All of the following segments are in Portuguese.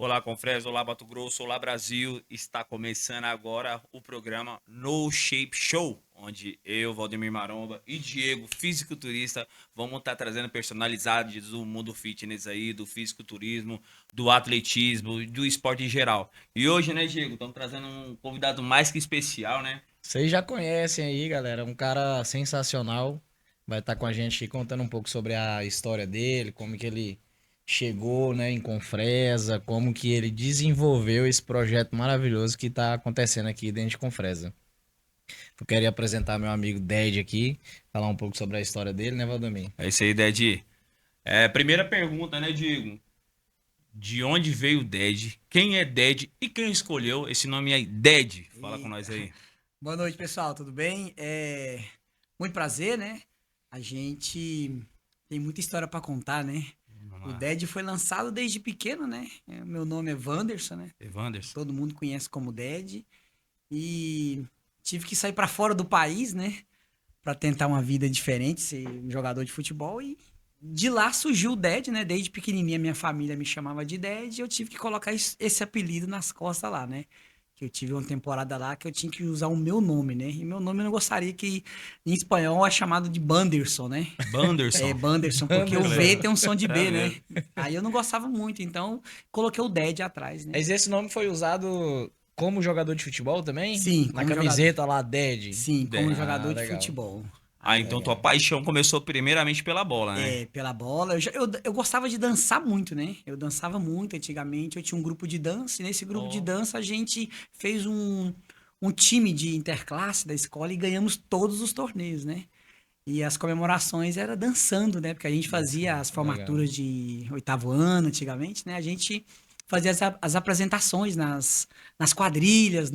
Olá, Confresa, olá, Mato Grosso, olá, Brasil. Está começando agora o programa No Shape Show, onde eu, Valdemir Maromba e Diego, fisiculturista, vamos estar trazendo personalidades do mundo fitness aí, do fisiculturismo, do atletismo, do esporte em geral. E hoje, né, Diego, estamos trazendo um convidado mais que especial, né? Vocês já conhecem aí, galera, um cara sensacional. Vai estar com a gente aqui contando um pouco sobre a história dele, como que ele chegou, né, em Confresa, como que ele desenvolveu esse projeto maravilhoso que está acontecendo aqui dentro de Confresa. Eu queria apresentar meu amigo Ded aqui, falar um pouco sobre a história dele, né, Valdomir? É isso aí, Ded. Primeira pergunta, né, Diego? De onde veio o Ded? Quem é Ded e quem escolheu esse nome aí? Ded. Fala com nós Eita. aí. Boa noite, pessoal, tudo bem? Muito prazer, né? A gente tem muita história pra contar, né? Vamos O lá. Ded foi lançado desde pequeno, né? Meu nome é Wanderson, né? Evanders. Todo mundo conhece como Ded. E tive que sair pra fora do país, né? Pra tentar uma vida diferente, ser um jogador de futebol. E de lá surgiu o Ded, né? Desde pequenininha minha família me chamava de Ded. E eu tive que colocar esse apelido nas costas lá, né? Que eu tive uma temporada lá que eu tinha que usar o meu nome, né? E meu nome eu não gostaria que em espanhol é chamado de Banderson, né? É Banderson. Banderson, porque o V Anderson. tem um som de É B, né? mesmo. Aí eu não gostava muito, então coloquei o Dead atrás, né? Mas esse nome foi usado como jogador de futebol também? Sim, Na como jogador. camiseta lá, Ded. Sim, como Ded. Ah, jogador de legal. futebol. Ah, então tua Aí, paixão começou primeiramente pela bola, né? pela bola. Eu gostava de dançar muito, né? Eu dançava muito antigamente. Eu tinha um grupo de dança, e nesse grupo de Ó. dança a gente fez um time de interclasse da escola e ganhamos todos os torneios, né? E as comemorações era dançando, né? Porque a gente fazia as Legal. formaturas de oitavo ano antigamente, né? A gente fazia as apresentações nas quadrilhas,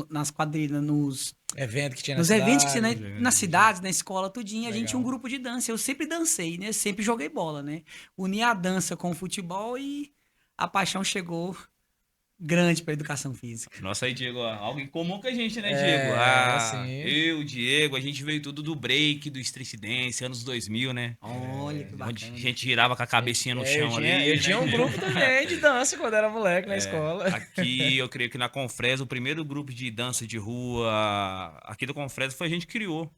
nas quadrilhas, Evento que tinha na nos eventos que tinha, cidade. né? Nas cidades, na escola, tudinho, a gente tinha um Legal. grupo de dança. Eu sempre dancei, né? Sempre joguei bola, né? Uni a dança com o futebol e a paixão chegou grande para educação física. Nossa, aí, Diego, ó, algo em comum com a gente, né, Diego? É, Ah, sim. eu, Diego, a gente veio tudo do break, do street dance, anos 2000, né? Olha que Onde a bacana. gente girava com a cabecinha no Eu chão tinha, eu ali, né, tinha um Diego? grupo também de dança quando era moleque na escola. Aqui, eu creio que na Confresa, o primeiro grupo de dança de rua aqui do Confresa foi a gente que criou.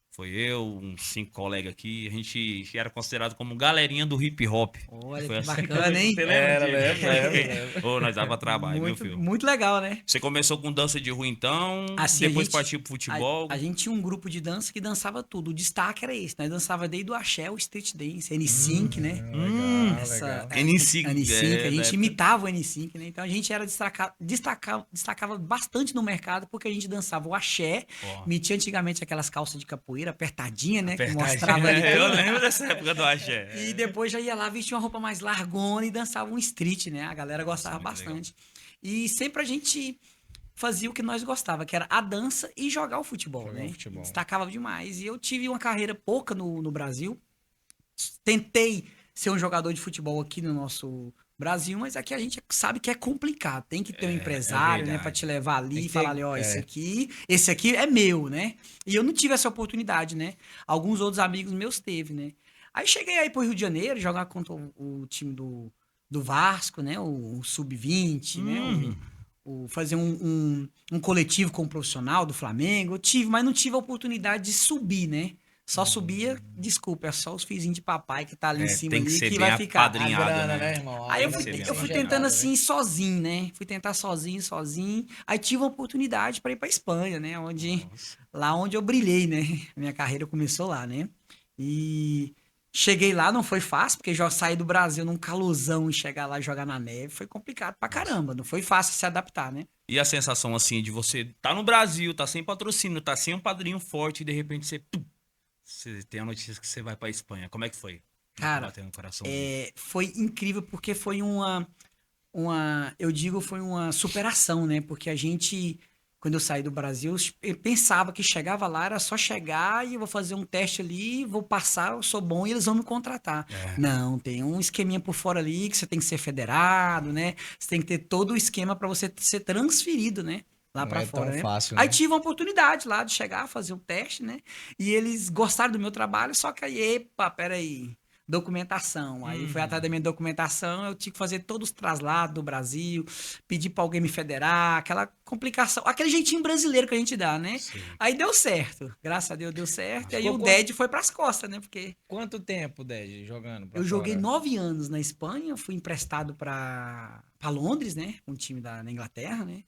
Foi eu, uns 5 colegas aqui, a gente era considerado como galerinha do hip hop. Olha Foi que assim. bacana, hein? Você lembra, Era, Diego? lembro. Ô, nós dava trabalho, meu Muito, filho. muito legal, né? Você começou com dança de rua então, Assim, depois partiu pro a, futebol. a gente tinha um grupo de dança que dançava tudo. O destaque era esse, nós dançava desde o axé, o street dance, N5, né? Legal, Essa legal. N5, N5, a na gente época. imitava o N5, né? Então a gente era destacava bastante no mercado porque a gente dançava o axé, Ó, metia antigamente aquelas calças de capoeira apertadinha, né? Que apertadinho. mostrava ali Eu tudo. lembro dessa época do E axé. depois já ia lá, vestia uma roupa mais largona e dançava um street, né? A galera Nossa, gostava muito legal. bastante. E sempre a gente fazia o que nós gostava, que era a dança e jogar o futebol, Jogar um né? futebol. Destacava demais. E eu tive uma carreira pouca no Brasil. Tentei ser um jogador de futebol aqui no nosso Brasil, mas aqui a gente sabe que é complicado. Tem que ter um É empresário, né, para te verdade. levar Tem ali e que falar ter. ali, ó, esse aqui é meu, né? E eu não tive essa oportunidade, né? Alguns outros amigos meus teve, né? Aí cheguei aí pro Rio de Janeiro, jogar contra o time do Vasco, né? O Sub-20, né? Hum, Fazer um coletivo com o profissional do Flamengo. Eu tive, mas não tive a oportunidade de subir, né? Só subia, desculpa, é só os fizinhos de papai que tá ali em cima tem que ali ser que bem vai ficar. A apadrinhado, grana, né? né, irmão? A Aí eu Tem que grana fui, ser tem bem que eu ser fui apadrinhado. tentando injetada, né? assim, sozinho, né? Fui tentar sozinho. Aí tive uma oportunidade para ir para Espanha, né? Nossa. Lá onde eu brilhei, né? Minha carreira começou lá, né? E cheguei lá, não foi fácil, porque já saí do Brasil num calorzão e chegar lá e jogar na neve foi complicado pra Nossa. caramba. Não foi fácil se adaptar, né? E a sensação assim de você tá no Brasil, tá sem patrocínio, tá sem um padrinho forte e de repente você tem a notícia que você vai pra Espanha. Como é que foi? Como é que Cara, bateu no coraçãozinho? foi incrível porque foi eu digo, foi uma superação, né? Porque a gente, quando eu saí do Brasil, eu pensava que chegava lá, era só chegar e eu vou fazer um teste ali, vou passar, eu sou bom e eles vão me contratar. É, Não, tem um esqueminha por fora ali que você tem que ser federado, né? Você tem que ter todo o esquema para você ser transferido, né? Lá Não para é fora, tão né? fácil, Aí né? tive uma oportunidade lá de chegar, fazer o teste, né? E eles gostaram do meu trabalho, só que aí, epa, peraí. documentação. Aí foi atrás da minha documentação, eu tinha que fazer todos os traslados do Brasil, pedir pra alguém me federar, aquela complicação, aquele jeitinho brasileiro que a gente dá, né? Sim. Aí deu certo, graças a Deus deu certo, e aí Ficou o quanto- Ded foi pras costas, né? Porque Quanto tempo, Ded, jogando pra eu joguei fora? 9 anos na Espanha, fui emprestado pra Londres, né? Um time na Inglaterra, né?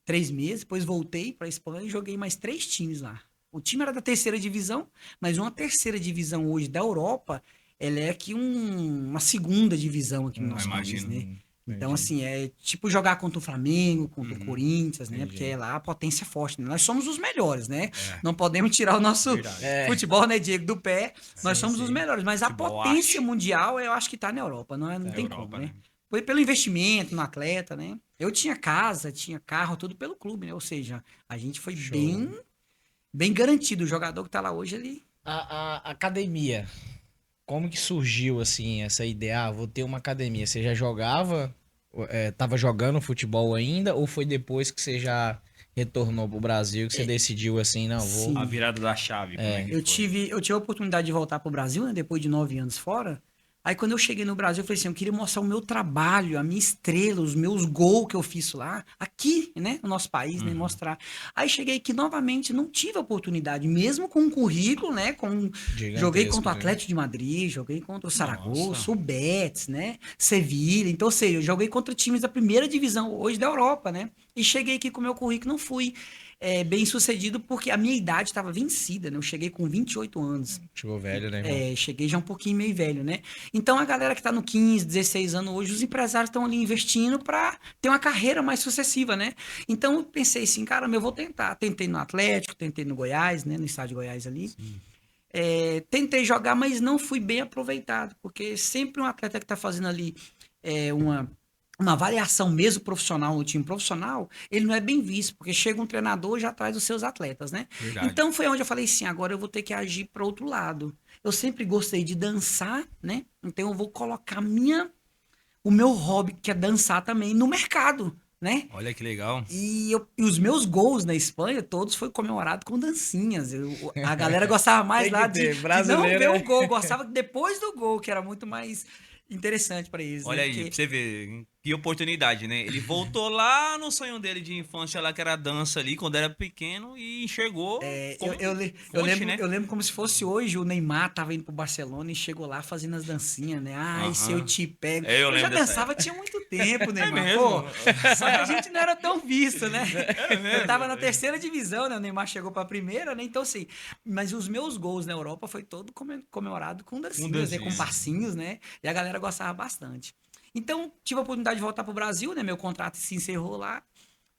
3 meses, depois voltei pra Espanha e joguei mais 3 times lá. O time era da terceira divisão, mas uma terceira divisão hoje da Europa, ela é aqui uma segunda divisão aqui no nosso país, imagino. né? Então, Entendi. assim, é tipo jogar contra o Flamengo, contra o Corinthians, né? Entendi. Porque é lá a potência é forte, né? Nós somos os melhores, né? Não podemos tirar o nosso Verdade. É. futebol, né, Diego, do pé. Nós Sim, somos os sim. melhores, mas a Futebol potência acho. mundial eu acho que tá na Europa, não Na tem Europa, como, né? né? Foi pelo investimento no atleta, né? Eu tinha casa, tinha carro, tudo pelo clube, né? Ou seja, a gente foi Show. bem garantido. O jogador que tá lá hoje, ele A academia, como que surgiu, assim, essa ideia? Ah, vou ter uma academia. Você já jogava, tava jogando futebol ainda, ou foi depois que você já retornou pro Brasil que você decidiu, assim, não, vou... Sim. A virada da chave, como é que Eu foi? tive a oportunidade de voltar pro Brasil, né? Depois de 9 anos fora. Aí quando eu cheguei no Brasil, eu falei assim, eu queria mostrar o meu trabalho, a minha estrela, os meus gols que eu fiz lá, aqui, né, no nosso país, né, mostrar. Aí cheguei aqui novamente, não tive a oportunidade, mesmo com um currículo, né, joguei Gigantesco, contra o né? Atlético de Madrid, joguei contra o Saragossa, Nossa. o Betis, né, Sevilha, então, ou seja, eu joguei contra times da primeira divisão hoje da Europa, né, e cheguei aqui com o meu currículo, não fui bem sucedido porque a minha idade estava vencida, né, eu cheguei com 28 anos. Chegou velho, né, irmão? Cheguei já um pouquinho meio velho, né? Então a galera que tá no 15, 16 anos hoje, os empresários estão ali investindo para ter uma carreira mais sucessiva, né? Então eu pensei assim, cara, eu vou tentar. Tentei no Atlético, tentei no Goiás, né? No estádio de Goiás ali. Tentei jogar, mas não fui bem aproveitado, porque sempre um atleta que tá fazendo ali uma variação mesmo profissional no time profissional, ele não é bem visto, porque chega um treinador já atrás dos seus atletas, né? Verdade. Então foi onde eu falei assim, agora eu vou ter que agir para outro lado. Eu sempre gostei de dançar, né? Então eu vou colocar o meu hobby, que é dançar também, no mercado, né? Olha que legal. E os meus gols na Espanha, todos foi comemorado com dancinhas. A galera gostava mais Tem que lá ter, de não brasileiro, ver né? o gol, gostava depois do gol, que era muito mais interessante para eles, Olha né? aí, Porque pra você ver, que oportunidade, né? Ele voltou lá no sonho dele de infância, lá que era a dança ali, quando era pequeno, e enxergou como fonte, né? eu lembro como se fosse hoje, o Neymar tava indo pro Barcelona e chegou lá fazendo as dancinhas, né? Ai, se eu Aham. te pego. Eu Eu já lembro dessa dançava tinha muito tempo, Neymar. mesmo? Pô, só que a gente não era tão visto, né? mesmo? Eu tava na terceira divisão, né? O Neymar chegou pra primeira, né? Então, assim, mas os meus gols na Europa foi todo comemorado com dancinhas, né? Com dancinha. passinhos, né? E a galera gostava bastante. Então, tive a oportunidade de voltar pro Brasil, né? Meu contrato se encerrou lá.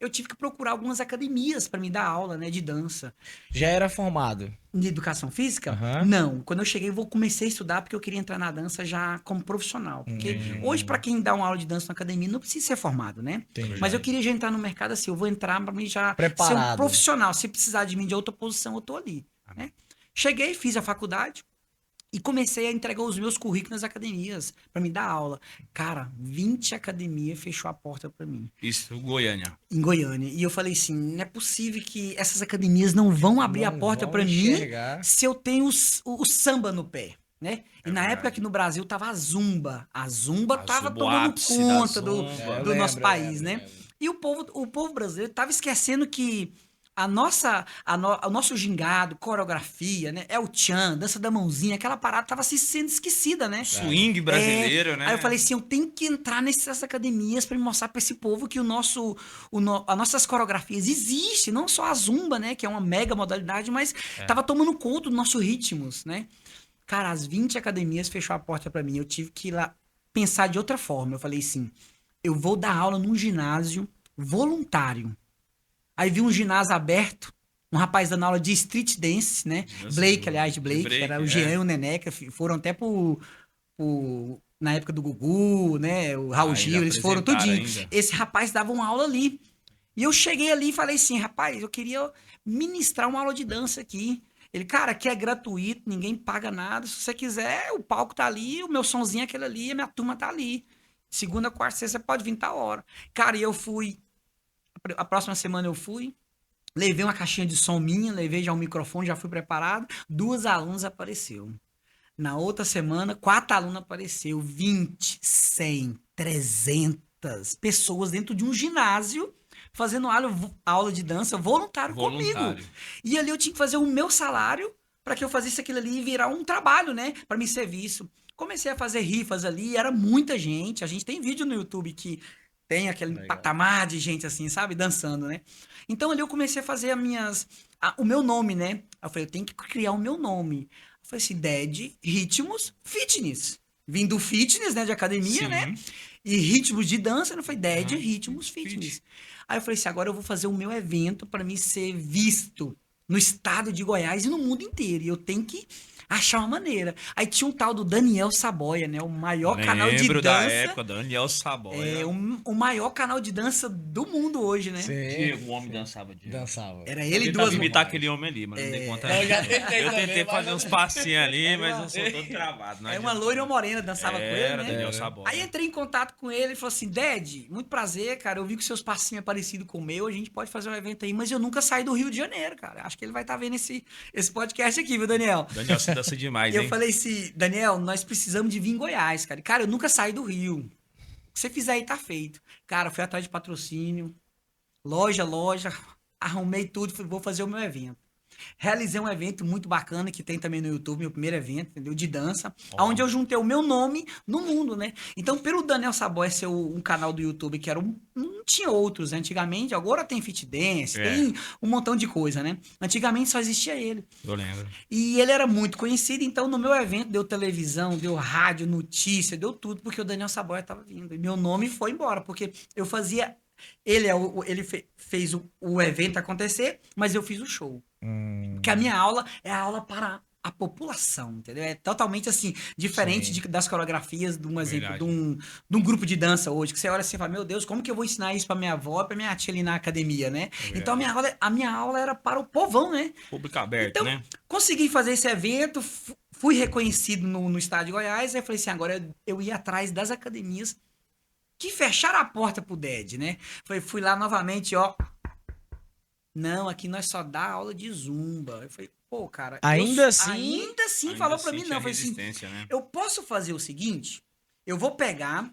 Eu tive que procurar algumas academias para me dar aula, né, de dança. Já era formado. De educação física? Aham. Não. Quando eu cheguei, eu comecei a estudar porque eu queria entrar na dança já como profissional. Porque hoje, para quem dá uma aula de dança na academia, não precisa ser formado, né? Entendi. Mas eu queria já entrar no mercado assim, eu vou entrar para mim já ser Preparado. um profissional. Se precisar de mim de outra posição, eu tô ali, né? Cheguei, fiz a faculdade e comecei a entregar os meus currículos nas academias para me dar aula. Cara, 20 academias fechou a porta para mim Isso, Goiânia. em Goiânia. E eu falei assim, não é possível que essas academias não vão abrir a Não porta vão para mim enxergar. se eu tenho o samba no pé, né? E na verdade. época aqui no Brasil tava a Zumba. A Zumba A tava Zumba, o tomando ápice conta da Zumba. Eu do nosso lembro, país, eu né? lembro. E o povo brasileiro tava esquecendo que o nosso gingado, coreografia, né? É o tchan, dança da mãozinha, aquela parada tava se sendo esquecida, né? Swing brasileiro, né? Aí eu falei assim, eu tenho que entrar nessas academias para mostrar para esse povo que as nossas coreografias existem, não só a zumba, né, que é uma mega modalidade, mas tava tomando conta dos nossos ritmos, né? Cara, as 20 academias fechou a porta para mim, eu tive que ir lá pensar de outra forma. Eu falei assim, eu vou dar aula num ginásio voluntário. Aí vi um ginásio aberto, um rapaz dando aula de street dance, né? Nossa, Blake, aliás, de Blake, Blake, que era o é. Jean e o Neneca, foram até na época do Gugu, né? O Raul Ainda Gil, eles foram apresentaram tudinho. ainda. Esse rapaz dava uma aula ali. E eu cheguei ali e falei assim, rapaz, eu queria ministrar uma aula de dança aqui. Ele, cara, aqui é gratuito, ninguém paga nada. Se você quiser, o palco tá ali, o meu sonzinho é aquele ali, a minha turma tá ali. Segunda, quarta, sexta, você pode vir tal hora. Cara, e eu fui. A próxima semana eu fui. Levei uma caixinha de som minha, levei já um microfone, já fui preparado. 2 alunas apareceu. Na outra semana, 4 alunos apareceu, 20, 100, 300 pessoas dentro de um ginásio fazendo aula de dança voluntário comigo. Voluntário. E ali eu tinha que fazer o meu salário para que eu fizesse aquilo ali e virar um trabalho, né? Para me serviço. Comecei a fazer rifas ali, era muita gente. A gente tem vídeo no YouTube que tem aquele Legal. patamar de gente assim, sabe? Dançando, né? Então ali eu comecei a fazer o meu nome, né? Eu falei, eu tenho que criar o meu nome. Eu falei assim, Dead Ritmos Fitness. Vim do fitness, né? De academia, Sim. né? E ritmos de dança, não foi Dead Aham. Ritmos Fit. Fitness. Aí eu falei assim, agora eu vou fazer o meu evento para me ser visto no estado de Goiás e no mundo inteiro. E eu tenho que achar uma maneira. Aí tinha um tal do Daniel Saboia, né? O maior canal de Lembro da dança. época, Daniel Saboia. O maior canal de dança do mundo hoje, né? Diego, o homem dançava, Diego. Dançava. Era Eu ele e tentava duas imitar mulheres. aquele homem ali, mas não dei conta. Eu já não. tentei Eu também, tentei mas fazer não- uns passinhos ali, mas eu sou todo travado. não Aí adianta. uma loira e uma morena dançava com ele, Era né? Daniel Saboia. Aí entrei em contato com ele e falou assim, Ded, muito prazer, cara, eu vi que seus passinhos é parecido com o meu, a gente pode fazer um evento aí, mas eu nunca saí do Rio de Janeiro, cara. Acho que ele vai estar vendo esse podcast aqui, viu, Daniel? Daniel se dança demais, Eu hein? falei assim, Daniel, nós precisamos de vir em Goiás, cara. Cara, eu nunca saí do Rio. O que você fizer aí tá feito. Cara, fui atrás de patrocínio, loja, arrumei tudo, falei, vou fazer o meu evento. Realizei um evento muito bacana que tem também no YouTube, meu primeiro evento, entendeu? De dança, onde eu juntei o meu nome no mundo, né? Então, pelo Daniel Saboia ser um canal do YouTube que era não tinha outros, né? Antigamente, agora tem Fit Dance, É. tem um montão de coisa, né? Antigamente só existia ele. Eu lembro. E ele era muito conhecido, então no meu evento deu televisão, deu rádio, notícia, deu tudo, porque o Daniel Saboia estava vindo. E meu nome foi embora, porque eu fazia. Ele fez o evento acontecer, mas eu fiz o show. Porque a minha aula é a aula para a população, entendeu? É totalmente assim, diferente Sim. das coreografias de um exemplo, Verdade. de um grupo de dança hoje, que você olha assim e fala, meu Deus, como que eu vou ensinar isso para minha avó e para minha tia ali na academia, né? Então a minha aula era para o povão, né? Público aberto, Então, né? consegui fazer esse evento, fui reconhecido no estado de Goiás, aí eu falei assim, agora eu ia atrás das academias que fecharam a porta pro DED, né? Fui lá novamente, ó. Não, aqui nós só dá aula de zumba. Eu falei, pô, cara. Ainda assim- Ainda assim Ainda falou pra assim mim, tinha não. Eu falei assim, resistência, né? eu posso fazer o seguinte? Eu vou pegar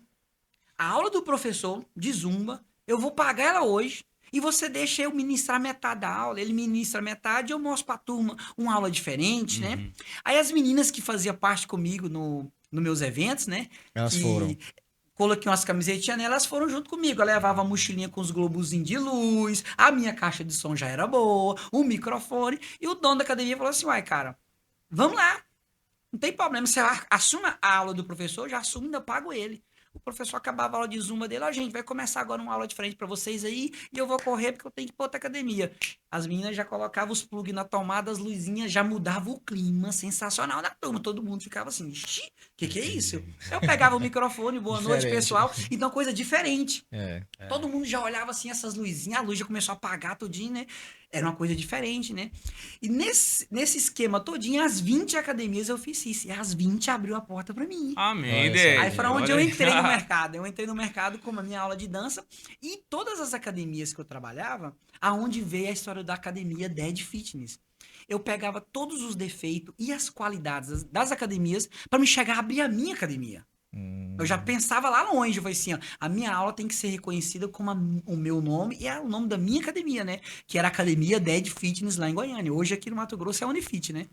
a aula do professor de zumba, eu vou pagar ela hoje. E você deixa eu ministrar metade da aula, ele ministra metade, eu mostro pra turma uma aula diferente, Uhum. né? Aí as meninas que faziam parte comigo nos meus eventos, né? Elas que foram. Coloquei umas camisetinhas nela, elas foram junto comigo. Eu levava a mochilinha com os globozinhos de luz, a minha caixa de som já era boa, o microfone. E o dono da academia falou assim: uai, cara, vamos lá. Não tem problema. Você assume a aula do professor, já assume, ainda pago ele. O professor acabava a aula de zumba dele, ó, gente, vai começar agora uma aula diferente pra vocês aí, e eu vou correr porque eu tenho que ir pra outra academia. As meninas já colocavam os plugs na tomada, as luzinhas já mudava o clima sensacional da turma. Todo mundo ficava assim, ixi, que é isso? Eu pegava o microfone, boa noite, Diferente. pessoal. Então, coisa diferente. É. Todo mundo já olhava assim, essas luzinhas, a luz já começou a apagar todinho, né? Era uma coisa diferente, né? E nesse esquema todinho, as 20 academias eu fiz isso. E as 20 abriu a porta pra mim. Amém, Olha só. Dede. Aí foi onde Olha eu aí. entrei no mercado. Eu entrei no mercado com a minha aula de dança e todas as academias que eu trabalhava, aonde veio a história da academia Dead Fitness. Eu pegava todos os defeitos e as qualidades das academias para me chegar a abrir a minha academia. Eu já pensava lá longe, foi assim, ó, a minha aula tem que ser reconhecida como o meu nome e é o nome da minha academia, né? Que era a Academia Dead Fitness lá em Goiânia. Hoje aqui no Mato Grosso é a Unifit, né?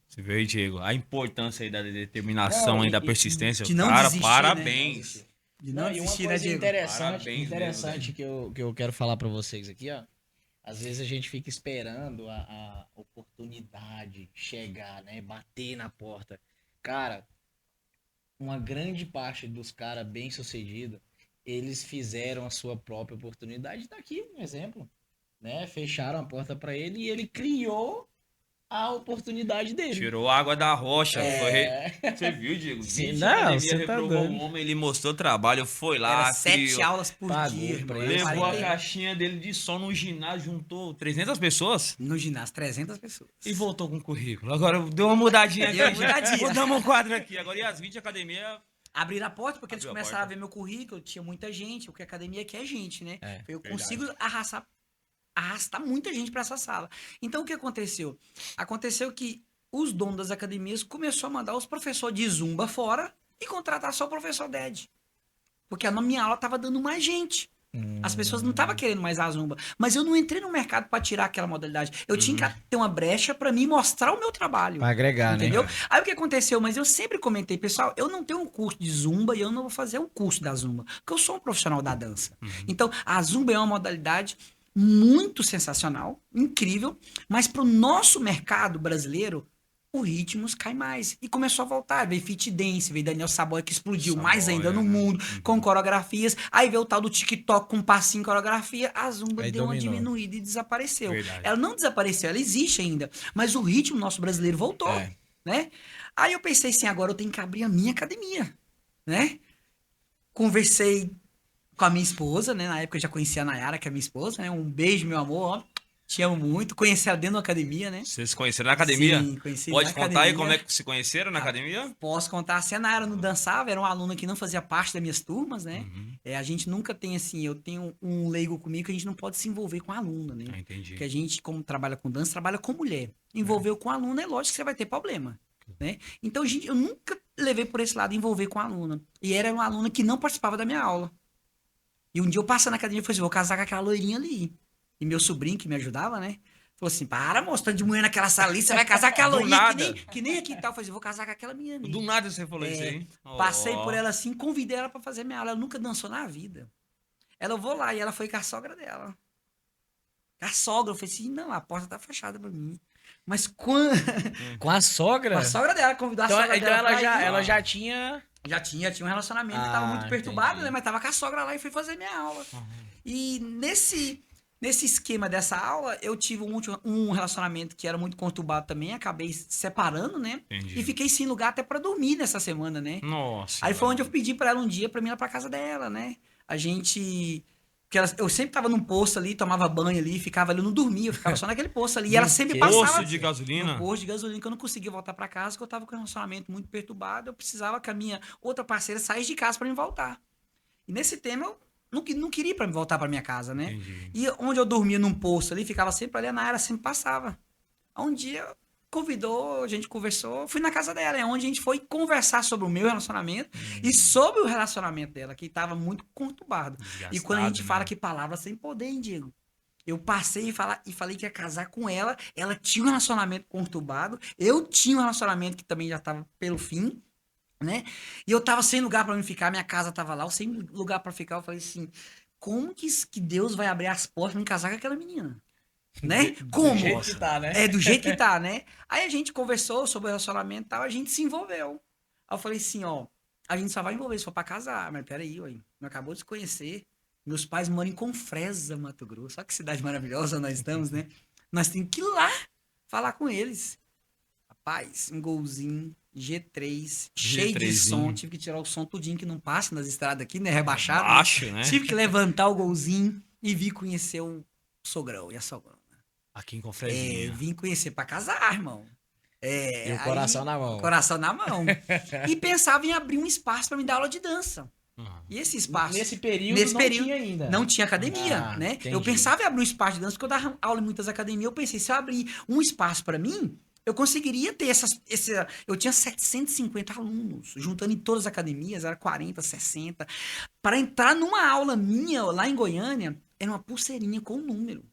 Você vê aí, Diego, a importância aí da determinação Não, e da e persistência. de não Cara, desistir, parabéns. De Não, e uma desistir, né, coisa Diego? interessante, Parabéns interessante que eu quero falar pra vocês aqui, ó. Às vezes a gente fica esperando a oportunidade chegar, né? Bater na porta. Cara, uma grande parte dos caras bem-sucedidos, eles fizeram a sua própria oportunidade. Tá aqui um exemplo, né? Fecharam a porta pra ele e ele criou a oportunidade dele. Tirou água da rocha. É. Você viu, Diego? Sim, 20 não, academia você tá reprovou doido. um homem, ele mostrou o trabalho, foi lá, Era 7 criou, aulas por Pagou dia, irmão. pra Era ele, levou a 40 caixinha dele de som no ginásio, juntou 300 pessoas No ginásio, 300 pessoas. e voltou com o currículo. Agora deu uma mudadinha aqui. Deu uma mudadinha. Mudamos um quadro aqui. Agora e as 20 academias... Abriram a porta porque eles Abriu a começaram a porta. ver meu currículo, tinha muita gente, porque a academia aqui é gente, né? É, Eu verdade. consigo arrastar muita gente para essa sala. Então o que aconteceu? Aconteceu que os donos das academias começaram a mandar os professores de zumba fora e contratar só o professor Ded. Porque na minha aula tava dando mais gente. As pessoas não estavam querendo mais a zumba. Mas eu não entrei no mercado para tirar aquela modalidade. Eu tinha que ter uma brecha para mim mostrar o meu trabalho. Pra agregar, Entendeu? né? Aí o que aconteceu? Mas eu sempre comentei, pessoal, eu não tenho um curso de zumba e eu não vou fazer um curso da zumba. Porque eu sou um profissional da dança. Então, a zumba é uma modalidade muito sensacional, incrível, mas para o nosso mercado brasileiro, o ritmos cai mais. E começou a voltar. Veio Fit Dance, veio Daniel Saboia, que explodiu mais ainda no mundo, com coreografias. Aí veio o tal do TikTok com passinho coreografia. A zumba Aí deu uma dominou. diminuída e desapareceu. Verdade. Ela não desapareceu, ela existe ainda. Mas o ritmo nosso brasileiro voltou, É. né? Aí eu pensei assim, agora eu tenho que abrir a minha academia, né? Conversei com a minha esposa, né? Na época eu já conhecia a Nayara, que é minha esposa, né? Um beijo, meu amor, ó. Te amo muito. Conheci ela dentro da academia, né? Vocês se conheceram na academia? Sim, conheci Pode na contar academia. aí como é que se conheceram na academia? Posso contar, assim, a Nayara não dançava, era uma aluna que não fazia parte das minhas turmas, né? A gente nunca tem, assim, eu tenho um leigo comigo que a gente não pode se envolver com a aluna, né? Ah, entendi. Porque a gente, como trabalha com dança, trabalha com mulher. Envolveu com a aluna, é lógico que você vai ter problema, né? Então, gente, eu nunca levei por esse lado envolver com a aluna. E era uma aluna que não participava da minha aula. E um dia eu passei na academia e falei assim, vou casar com aquela loirinha ali. E meu sobrinho, que me ajudava, né? Falou assim, para, moço, tá de mulher naquela sala ali, você vai casar com aquela Do loirinha nada. que nem aqui e tal. Eu falei assim, vou casar com aquela menina ali. Do nada você falou isso É, aí. Passei Ó. por ela assim, convidei ela pra fazer minha aula. Ela nunca dançou na vida. Eu vou lá, e ela foi com a sogra dela. Com a sogra, eu falei assim, não, a porta tá fechada pra mim. Mas quando... Com a sogra? Com a sogra dela, convidou a Então, sogra então dela ela, pra já, ir. ela já tinha... Já tinha um relacionamento que tava Ah, muito perturbado, entendi. né? Mas tava com a sogra lá e fui fazer minha aula. E nesse esquema dessa aula, eu tive um relacionamento que era muito conturbado também, acabei separando, né? Entendi. E fiquei sem lugar até pra dormir nessa semana, né? Nossa. Aí foi onde eu pedi pra ela um dia pra mim ir lá pra casa dela, né? A gente... Porque eu sempre tava num posto ali, tomava banho ali, ficava ali, eu não dormia, eu ficava só naquele posto ali. E ela sempre passava... Poço de gasolina? No posto de gasolina, que eu não conseguia voltar pra casa, porque eu tava com um relacionamento muito perturbado, eu precisava que a minha outra parceira saísse de casa pra me voltar. E nesse tema, eu não queria pra me voltar pra minha casa, né? Entendi. E onde eu dormia num posto ali, ficava sempre ali, a Nayara sempre passava. Aí um dia convidou, a gente conversou, fui na casa dela, é onde a gente foi conversar sobre o meu relacionamento e sobre o relacionamento dela, que estava muito conturbado. E quando a gente Desgastado, fala né? que palavras sem poder, hein, Diego? Eu passei e falei que ia casar com ela, ela tinha um relacionamento conturbado, eu tinha um relacionamento que também já estava pelo fim, né? E eu tava sem lugar para me ficar, minha casa tava lá, eu sem lugar para ficar, eu falei assim, como que Deus vai abrir as portas pra me casar com aquela menina? Né? Como? Do jeito que tá, né? É, do jeito que tá, né? Aí a gente conversou sobre o relacionamento e tal, a gente se envolveu. Aí eu falei assim, ó, a gente só vai envolver se for pra casar. Mas peraí, ué, não acabou de se conhecer. Meus pais moram em Confresa, Mato Grosso. Olha que cidade maravilhosa nós estamos, né? Nós temos que ir lá falar com eles. Rapaz, um golzinho, G3, cheio de som. Tive que tirar o som tudinho que não passa nas estradas aqui, né? Rebaixado. né? Baixo, né? Tive que levantar o golzinho e vir conhecer o sogrão e a sogrona. Aqui em Confrezinha. Vim conhecer pra casar, irmão. E o coração na mão. Coração na mão. E pensava em abrir um espaço pra me dar aula de dança. E esse espaço... Nesse período não tinha ainda. Não tinha academia, Ah, né? entendi. Eu pensava em abrir um espaço de dança, porque eu dava aula em muitas academias. Eu pensei, se eu abrir um espaço pra mim, eu conseguiria ter eu tinha 750 alunos, juntando em todas as academias, era 40, 60. Para entrar numa aula minha, lá em Goiânia, era uma pulseirinha com um número.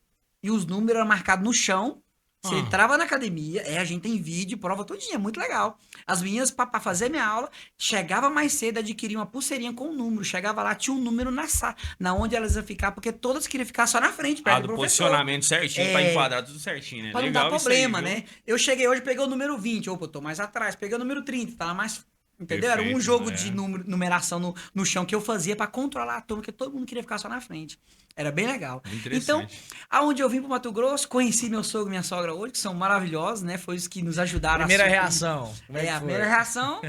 E os números eram marcados no chão. Você entrava na academia, a gente tem vídeo, prova todinha, muito legal. As meninas, pra fazer minha aula, chegava mais cedo, adquiria uma pulseirinha com um número. Chegava lá, tinha um número na onde elas iam ficar, porque todas queriam ficar só na frente, perto Do do professor. posicionamento certinho, pra enquadrar tudo certinho, né? Pra não Legal dar isso aí, problema, viu? né? Eu cheguei hoje, peguei o número 20. Opa, eu tô mais atrás. Peguei o número 30, tá lá mais... Entendeu? Era um Perfeito, jogo é. de numeração no chão que eu fazia pra controlar a turma, porque todo mundo queria ficar só na frente. Era bem legal. Muito Então, interessante. aonde eu vim pro Mato Grosso, conheci meu sogro e minha sogra hoje, que são maravilhosos, né? Foi os que nos ajudaram Primeira a suprir. reação. Como é que A foi? primeira reação,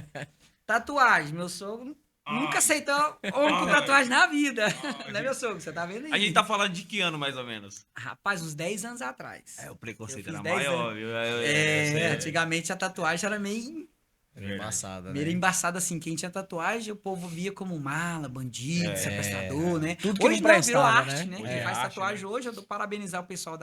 tatuagem. Meu sogro nunca aceitou homem com tatuagem na vida. Né, meu sogro? Você tá vendo aí? A gente tá falando de que ano, mais ou menos? Rapaz, uns 10 anos atrás. O preconceito Eu fiz era 10 maior, anos. viu? Antigamente a tatuagem era meio Embaçada, meio né? embaçada assim. Quem tinha tatuagem, o povo via como mala, bandido, sequestrador, né? Tudo que Hoje não não, virou prestava, arte, né? né? Quem faz arte, tatuagem hoje, eu dou parabenizar o pessoal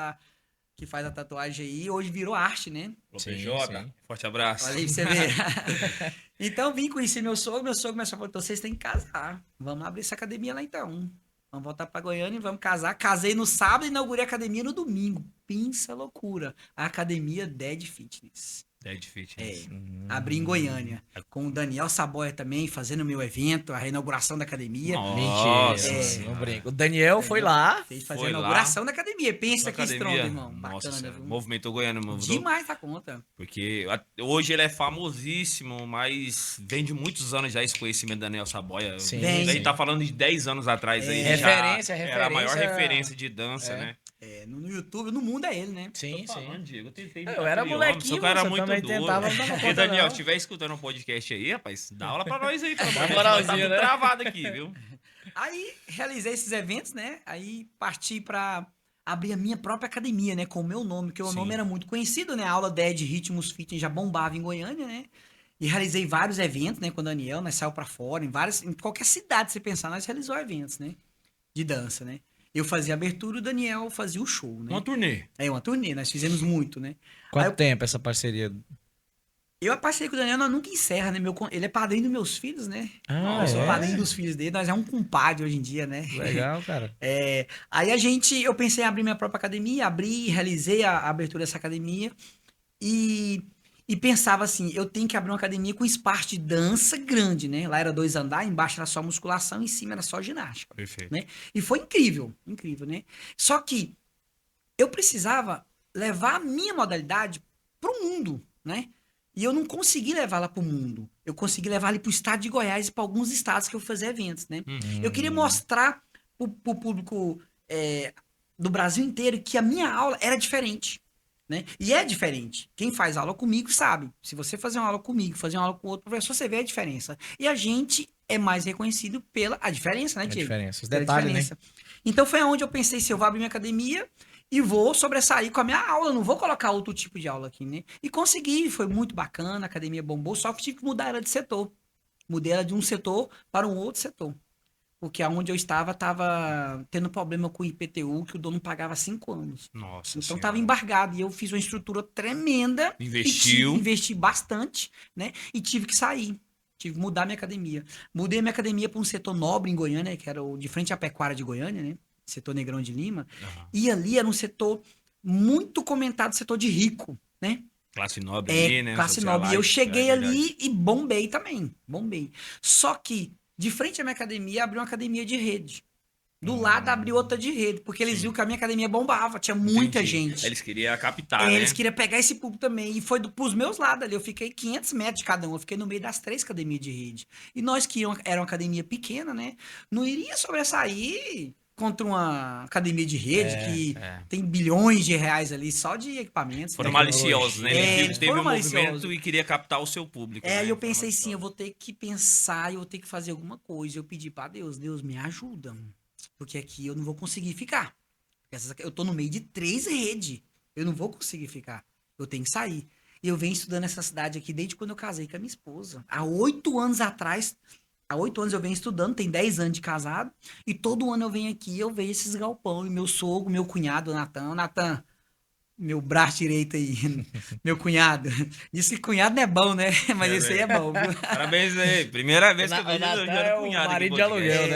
que faz a tatuagem aí, hoje virou arte, né? Ô, Sim, PJ, sim. forte abraço. Olha aí pra você ver. Então vim conhecer meu sogro começou a falar, então vocês têm que casar. Vamos abrir essa academia lá então. Vamos voltar pra Goiânia e vamos casar. Casei no sábado e inaugurei a academia no domingo. Pensa loucura. A academia Dead Fitness. Dead Fitness. Abri em Goiânia. Com o Daniel Saboia também, fazendo o meu evento, a reinauguração da academia. Nossa Mentira, Senhora. não brinco. O Daniel foi lá. Fez fazer Foi a lá. inauguração da academia. Pensa Na que academia. estronda, irmão. Nossa Bacana, Senhora, viu? movimentou Goiânia, movimentou. Demais a conta. Porque hoje ele é famosíssimo, mas vem de muitos anos já esse conhecimento da Daniel Saboia. Sim, Ele sim. tá falando de 10 anos atrás aí. É. já Referência, era a maior referência. referência de dança, É. né? É, no YouTube, no mundo é ele, né? Sim, Tô falando, sim. Diego, eu tentei Eu imitar era aquele molequinho, homem, seu cara era você muito também duro. tentava, não dava E conta, Daniel, não. se estiver escutando um podcast aí, rapaz, dá aula pra nós aí. Pelo amor Dá de uma Deus, tá moralzinha, tudo né? travado aqui, viu? Aí realizei esses eventos, né? Aí parti pra abrir a minha própria academia, né? Com o meu nome, porque o Sim. nome era muito conhecido, né? A aula Dead Ritmos Fitness já bombava em Goiânia, né? E realizei vários eventos, né? Com o Daniel, nós saiu pra fora, em qualquer cidade você pensar, nós realizou eventos, né? De dança, né? Eu fazia a abertura, o Daniel fazia o show, né? Uma turnê. É uma turnê, nós fizemos muito, né? Quanto Aí eu- tempo essa parceria? Eu passei com o Daniel, nós nunca encerra, né? Ele é padrinho dos meus filhos, né? Ah, Eu sou é? padrinho dos filhos dele, nós é um compadre hoje em dia, né? Legal, cara. É, aí eu pensei em abrir minha própria academia, realizei a abertura dessa academia e pensava assim, eu tenho que abrir uma academia com espaço de dança grande, né? Lá era 2 andares, embaixo era só musculação, em cima era só ginástica, Perfeito. né? E foi incrível, incrível, né? Só que eu precisava levar a minha modalidade pro mundo, né? E eu não consegui levá-la pro mundo. Eu consegui levar ali pro estado de Goiás e para alguns estados que eu fazia eventos, né? Eu queria mostrar pro público do Brasil inteiro que a minha aula era diferente, né? E é diferente. Quem faz aula comigo sabe. Se você fazer uma aula comigo, fazer uma aula com outro professor, você vê a diferença. E a gente é mais reconhecido pela a diferença, né, A Diego? diferença, os Pela detalhes, né? diferença. Então foi onde eu pensei, se eu vou abrir minha academia e vou sobressair com a minha aula, não vou colocar outro tipo de aula aqui, né? E consegui, foi muito bacana, a academia bombou, só que tive que mudar ela de setor. Mudei ela de um setor para um outro setor. Porque aonde eu estava tendo problema com o IPTU, que o dono pagava 5 anos. Nossa Então Senhora. estava embargado. E eu fiz uma estrutura tremenda. Investiu. Investi bastante, né? E tive que sair. Tive que mudar minha academia. Mudei minha academia para um setor nobre em Goiânia, que era o de frente à pecuária de Goiânia, né? Setor Negrão de Lima. Aham. E ali era um setor muito comentado, setor de rico, né? Classe nobre ali, né? Classe nobre. E eu Socialite, cheguei é verdade. ali e bombei também. Bombei. Só que, de frente à minha academia, abriu uma academia de rede. Do lado abriu outra de rede, porque eles viram que a minha academia bombava, tinha muita Entendi. gente. Eles queriam captar, né? Eles queriam pegar esse público também. E foi pros meus lados ali. Eu fiquei 500 metros de cada um. Eu fiquei no meio das 3 academias de rede. E nós que era uma academia pequena, né? Não iria sobressair contra uma academia de rede que tem bilhões de reais ali só de equipamentos. Foram né? maliciosos, né? Eles viram eles que teve foram um movimento maliciosos. e queria captar o seu público. É, né? e eu Foram pensei assim, eu maliciosos. vou ter que pensar, eu vou ter que fazer alguma coisa. Eu pedi pra Deus, Deus me ajuda, porque aqui eu não vou conseguir ficar. Eu tô no meio de 3 redes, eu não vou conseguir ficar. Eu tenho que sair. E eu venho estudando essa cidade aqui desde quando eu casei com a minha esposa. Há 8 anos atrás, há 8 anos eu venho estudando, tem 10 anos de casado, e todo ano eu venho aqui, eu vejo esses galpão, e meu sogro, meu cunhado, Natan, meu braço direito aí, meu cunhado. Disse que cunhado não é bom, né? Mas esse aí é bom, viu? Parabéns aí. Primeira vez que eu O vejo Natan o é o cunhado aqui marido no de podcast. aluguel,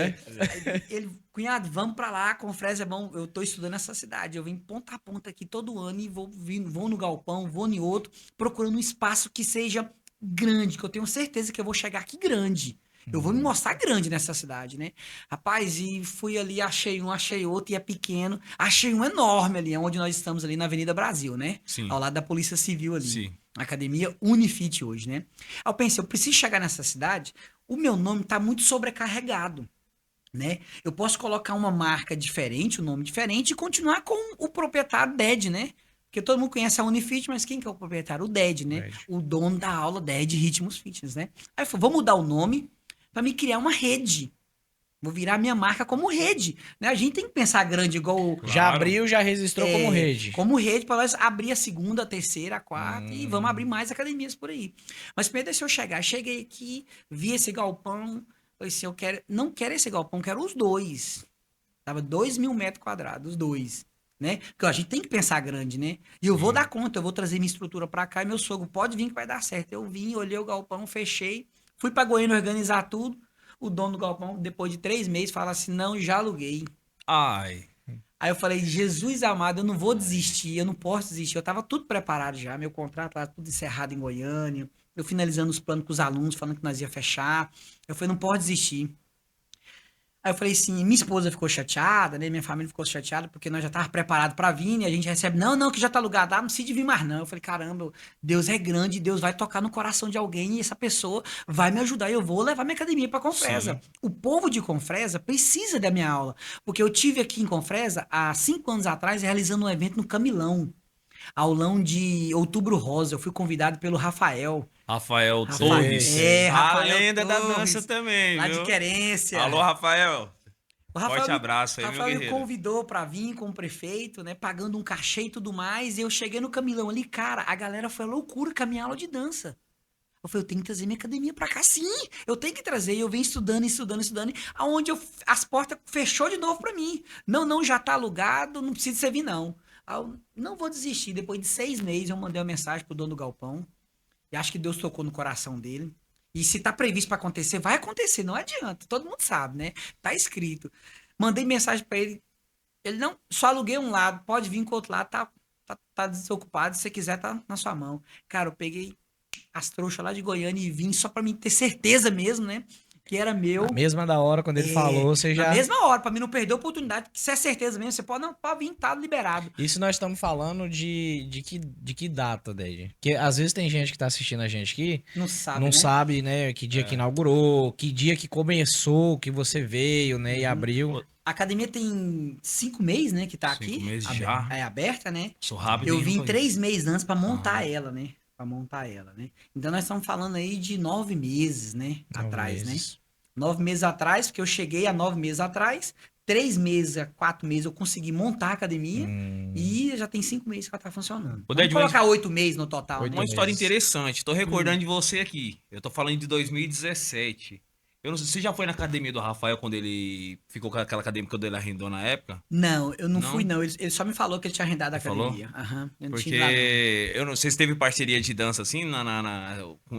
né? Ele, cunhado, vamos pra lá, Confresa é bom. Eu tô estudando essa cidade. Eu venho ponta a ponta aqui todo ano e vou no galpão, vou em outro, procurando um espaço que seja grande, que eu tenho certeza que eu vou chegar aqui grande. Eu vou me mostrar grande nessa cidade, né? Rapaz, e fui ali, achei um, achei outro, e é pequeno. Achei um enorme ali, onde nós estamos ali na Avenida Brasil, né? Sim. Ao lado da Polícia Civil ali. Sim. Academia Unifit hoje, né? Aí eu pensei, eu preciso chegar nessa cidade, o meu nome tá muito sobrecarregado, né? Eu posso colocar uma marca diferente, um nome diferente e continuar com o proprietário Dead, né? Porque todo mundo conhece a Unifit, mas quem que é o proprietário? O Dead, né? Dead. O dono da aula Dead Ritmos Fitness, né? Aí eu falei, vou mudar o nome para me criar uma rede. Vou virar minha marca como rede, né? A gente tem que pensar grande igual Já Claro. abriu, já registrou como rede. como rede para nós abrir a segunda, a terceira, a quarta e vamos abrir mais academias por aí. Mas primeiro deixa eu chegar. Cheguei aqui, vi esse galpão, falei assim, não quero esse galpão, quero os dois. Tava 2.000 metros quadrados, os dois. né? Porque ó, a gente tem que pensar grande, né? E eu vou dar conta, eu vou trazer minha estrutura pra cá e meu sogro pode vir que vai dar certo. Eu vim, olhei o galpão, fechei, fui pra Goiânia organizar tudo. O dono do galpão, depois de 3 meses, fala assim: não, já aluguei. Ai. Aí eu falei: Jesus amado, eu não vou desistir, eu não posso desistir. Eu tava tudo preparado já, meu contrato lá tudo encerrado em Goiânia. Eu finalizando os planos com os alunos, falando que nós ia fechar. Eu falei: não pode desistir. Aí eu falei assim, minha esposa ficou chateada, né? Minha família ficou chateada porque nós já tava preparado pra vir, né? A gente recebe, não, que já tá alugado, não precisa de vir mais não. Eu falei, caramba, Deus é grande, Deus vai tocar no coração de alguém e essa pessoa vai me ajudar e eu vou levar minha academia pra Confresa. Sim. O povo de Confresa precisa da minha aula, porque eu tive aqui em Confresa, há 5 anos atrás, realizando um evento no Camilão, aulão de Outubro Rosa. Eu fui convidado pelo Rafael. Rafael Rafael, Torres. é, A Rafael lenda da Torres, dança também, lá de viu? Querência. Alô, Rafael. O Forte abraço aí, meu Rafael me guerreiro. convidou pra vir com o prefeito, né? Pagando um cachê e tudo mais. E eu cheguei no Camilão ali, cara, a galera foi loucura com a minha aula de dança. Eu falei, eu tenho que trazer minha academia pra cá, sim. Eu tenho que trazer. E eu venho estudando. Aonde as portas fechou de novo pra mim. Não, já tá alugado, não precisa você vir, não. Aí eu não vou desistir. Depois de 6 meses, eu mandei uma mensagem pro dono do galpão. E acho que Deus tocou no coração dele. E se tá previsto pra acontecer, vai acontecer, não adianta. Todo mundo sabe, né? Tá escrito. Mandei mensagem pra ele. Ele não, só aluguei um lado, pode vir com o outro lado, tá desocupado, se você quiser, tá na sua mão. Cara, eu peguei as trouxas lá de Goiânia e vim só pra mim ter certeza mesmo, né? Que era meu. Na mesma da hora, quando ele falou, você Na já... mesma hora, pra mim não perder a oportunidade, que se é certeza mesmo, você pode, não, pode vir, tá liberado. Isso nós estamos falando de que data, Dede? Porque às vezes tem gente que tá assistindo a gente aqui, Não sabe, não né? sabe, né, que dia que inaugurou, que dia que começou, que você veio, né, e abriu. A academia tem 5 meses, né, que tá 5 aqui. meses já. É aberta, né? Sou rápido. Eu e vim não 3 meses antes pra montar Ah. ela, né? Pra montar ela, né? Então nós estamos falando aí de 9 meses, né? 9 Atrás, né? meses. 9 meses atrás, porque eu cheguei há 9 meses atrás. 3 meses, 4 meses eu consegui montar a academia. E já tem 5 meses que ela tá funcionando. Ô, Vamos Ded, mas- colocar 8 meses no total, Oito né? Uma história meses. interessante. Tô recordando de você aqui. Eu tô falando de 2017. Eu não sei, você já foi na academia do Rafael quando ele ficou com aquela academia quando ele arrendou na época? Não, eu não Não? fui, não. Ele só me falou que ele tinha arrendado a Ele falou? academia. Aham. Eu não Porque tinha ido lá, não. eu não sei se teve parceria de dança assim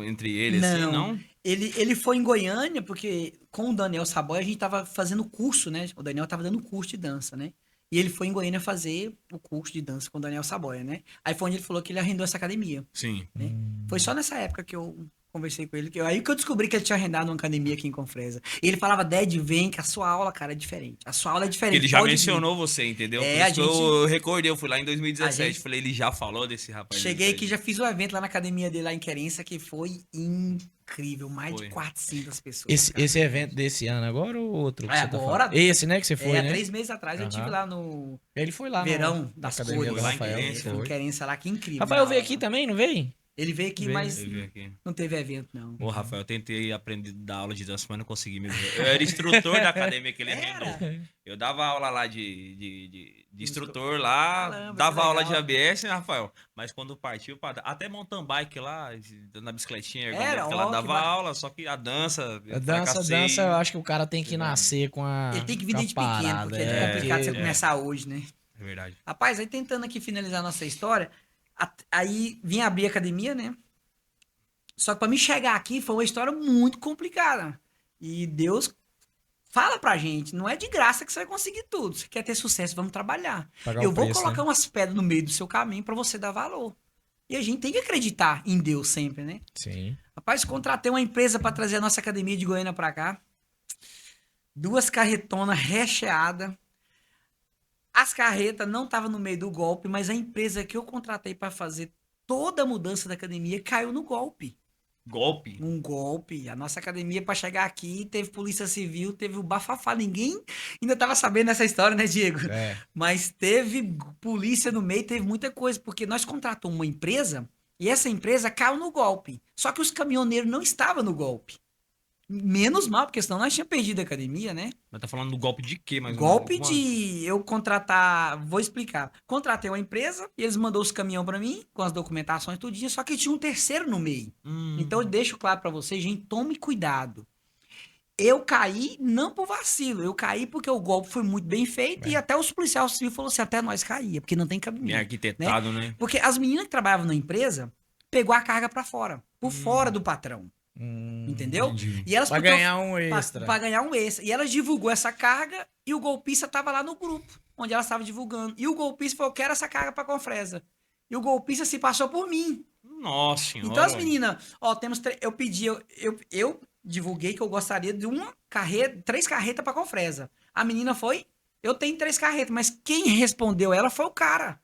entre ele, assim, Não. não? Ele foi em Goiânia, porque com o Daniel Saboia a gente tava fazendo curso, né? O Daniel tava dando curso de dança, né? E ele foi em Goiânia fazer o curso de dança com o Daniel Saboia, né? Aí foi onde ele falou que ele arrendou essa academia, Sim. né? Foi só nessa época que eu conversei com ele, aí que eu descobri que ele tinha arrendado uma academia aqui em Confresa. E ele falava, Ded, vem, que a sua aula, cara, é diferente. A sua aula é Porque diferente. ele já pode vir." mencionou você, entendeu? É, Por a isso que gente- eu recordei, eu fui lá em a 2017, gente- falei, ele já falou desse rapaz. Cheguei aqui, já fiz um evento lá na academia dele, lá em Querência, que foi incrível. Mais Foi. de 400 pessoas. Esse, cara. esse evento desse ano agora ou outro? Que É, você tá agora- falando? Esse, né, que você foi, Há né? 3 meses atrás eu tive Aham. lá no Ele foi lá Verão na das academia Cores. do Lá em Rafael. Querência, Foi em Foi. Querência lá, que incrível. Rafael né? veio aqui também, não veio? Ele veio aqui, Veio. mas Ele veio aqui. não teve evento, não. Ô, Rafael, eu tentei aprender a dar aula de dança, mas não consegui mesmo. Eu era instrutor da academia que ele arrendou. Eu dava aula lá de instrutor lá, Caramba, que dava aula de legal. ABS, né, Rafael? Mas quando partiu, até mountain bike lá, na bicicletinha, Era, que ela ó, que dava ba- aula, só que a dança, A eu dança, fracassei. eu acho que o cara tem que Verdade. nascer com a. Ele tem que vir com a desde pequeno, parada, porque é complicado você porque- começar hoje, né? É verdade. Rapaz, aí tentando aqui finalizar a nossa história, aí vim abrir a academia, né? Só que pra mim chegar aqui foi uma história muito complicada. E Deus fala pra gente, não é de graça que você vai conseguir tudo. Você quer ter sucesso, vamos trabalhar. Pagar Eu o vou preço, colocar né? umas pedras no meio do seu caminho pra você dar valor. E a gente tem que acreditar em Deus sempre, né? Sim. Rapaz, contratei uma empresa pra trazer a nossa academia de Goiânia pra cá. 2 carretonas recheadas. As carretas não estavam no meio do golpe, mas a empresa que eu contratei pra fazer toda a mudança da academia caiu no golpe. Golpe. Um golpe. A nossa academia, pra chegar aqui, teve polícia civil, teve o bafafá. Ninguém ainda tava sabendo dessa história, né, Diego? É. Mas teve polícia no meio, teve muita coisa, porque nós contratamos uma empresa e essa empresa caiu no golpe. Só que os caminhoneiros não estavam no golpe. Menos mal, porque senão nós tínhamos perdido a academia, né? Mas tá falando do golpe de quê? Mais ou Golpe menos? de eu contratar, vou explicar. Contratei uma empresa e eles mandou os caminhões pra mim, com as documentações tudinho, só que tinha um terceiro no meio. Então eu deixo claro pra vocês, gente, tome cuidado. Eu caí não por vacilo, eu caí porque o golpe foi muito bem feito e até os policiais civis falaram assim, até nós caía, porque não tem Bem cabimento. arquitetado, né? Porque as meninas que trabalhavam na empresa pegou a carga pra fora, por fora do patrão, entendeu? Entendi. E elas Pra ganhar um extra. Pra ganhar um extra. E elas divulgou essa carga e o golpista tava lá no grupo, onde elas estavam divulgando. E o golpista falou, quero essa carga pra Confresa. E o golpista se passou por mim. Nossa senhora. Então as meninas, ó, eu pedi, eu divulguei que eu gostaria de uma carreta, 3 carretas pra Confresa. A menina foi, eu tenho 3 carretas, mas quem respondeu ela foi o cara.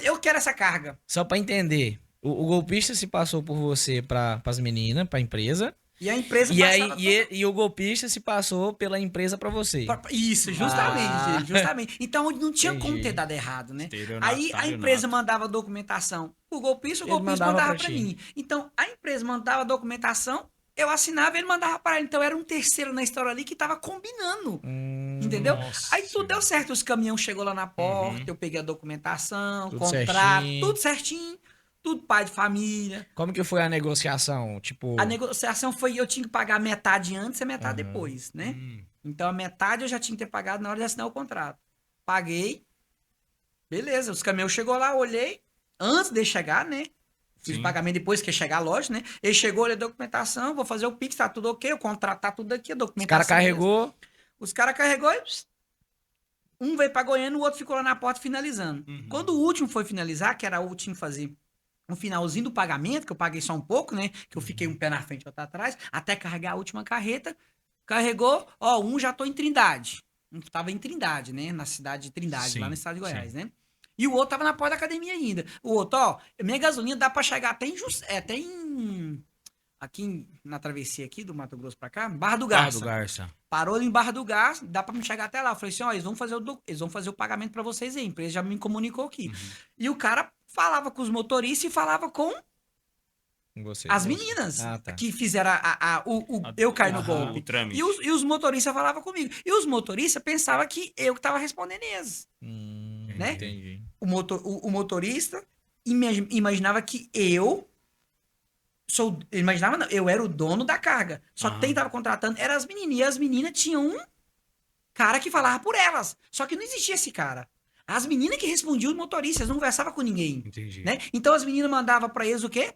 Eu quero essa carga. Só pra entender, o golpista se passou por você pras meninas, pra empresa, E a empresa e, aí, passava e o golpista se passou pela empresa pra você. Isso, justamente, Ah. gente, justamente. Então não tinha como Entendi. ter dado errado, né? Estelionatário Aí a empresa nato. mandava a documentação pro golpista, o Ele golpista mandava mandava pra pra ti. mim. Então a empresa mandava a documentação, eu assinava e ele mandava para ele. Então era um terceiro na história ali que tava combinando. Entendeu? Nossa Aí tudo deu certo. Os caminhões chegou lá na porta, Uhum. eu peguei a documentação, Tudo contrato, certinho. tudo certinho. Tudo pai de família. Como que foi a negociação? Tipo, A negociação foi, eu tinha que pagar metade antes e metade depois, né? Então a metade eu já tinha que ter pagado na hora de assinar o contrato. Paguei. Beleza, os caminhões chegou lá, olhei. Antes de chegar, né? Fiz o Sim. pagamento depois que chegar a loja, né? Ele chegou, olhei a documentação, vou fazer o Pix, tá tudo ok, o contrato tá tudo aqui, a os documentação. caras carregou, Os caras carregou e um veio pra Goiânia, o outro ficou lá na porta finalizando. Uhum. Quando o último foi finalizar, que era o último fazer no finalzinho do pagamento, que eu paguei só um pouco, né? Que eu fiquei um pé na frente e outro atrás, até carregar a última carreta. Carregou, ó, um já tô em Trindade. Um tava em Trindade, né? Na cidade de Trindade, Sim, lá no estado de Goiás, sim. né? E o outro tava na porta da academia ainda. O outro, ó, minha gasolina dá pra chegar até na travessia aqui do Mato Grosso pra cá, Barra do Barra Garça. do Garça. Parou em Barra do Garça, dá pra me chegar até lá. Eu falei assim, ó, eles vão fazer o pagamento pra vocês aí. A empresa já me comunicou aqui. E o cara falava com os motoristas e falava com com você. as meninas Ah, tá. que fizeram eu caí no Aham, golpe. o trâmite. E os motoristas falavam comigo. E os motoristas pensavam que eu que tava respondendo eles. Né? Entendi. O motorista imaginava que imaginava não, eu era o dono da carga. Só que Aham. quem tava contratando eram as meninas. E as meninas tinham um cara que falava por elas. Só que não existia esse cara. As meninas que respondiam os motoristas, não conversavam com ninguém. Entendi. Né? Então as meninas mandavam pra eles o quê?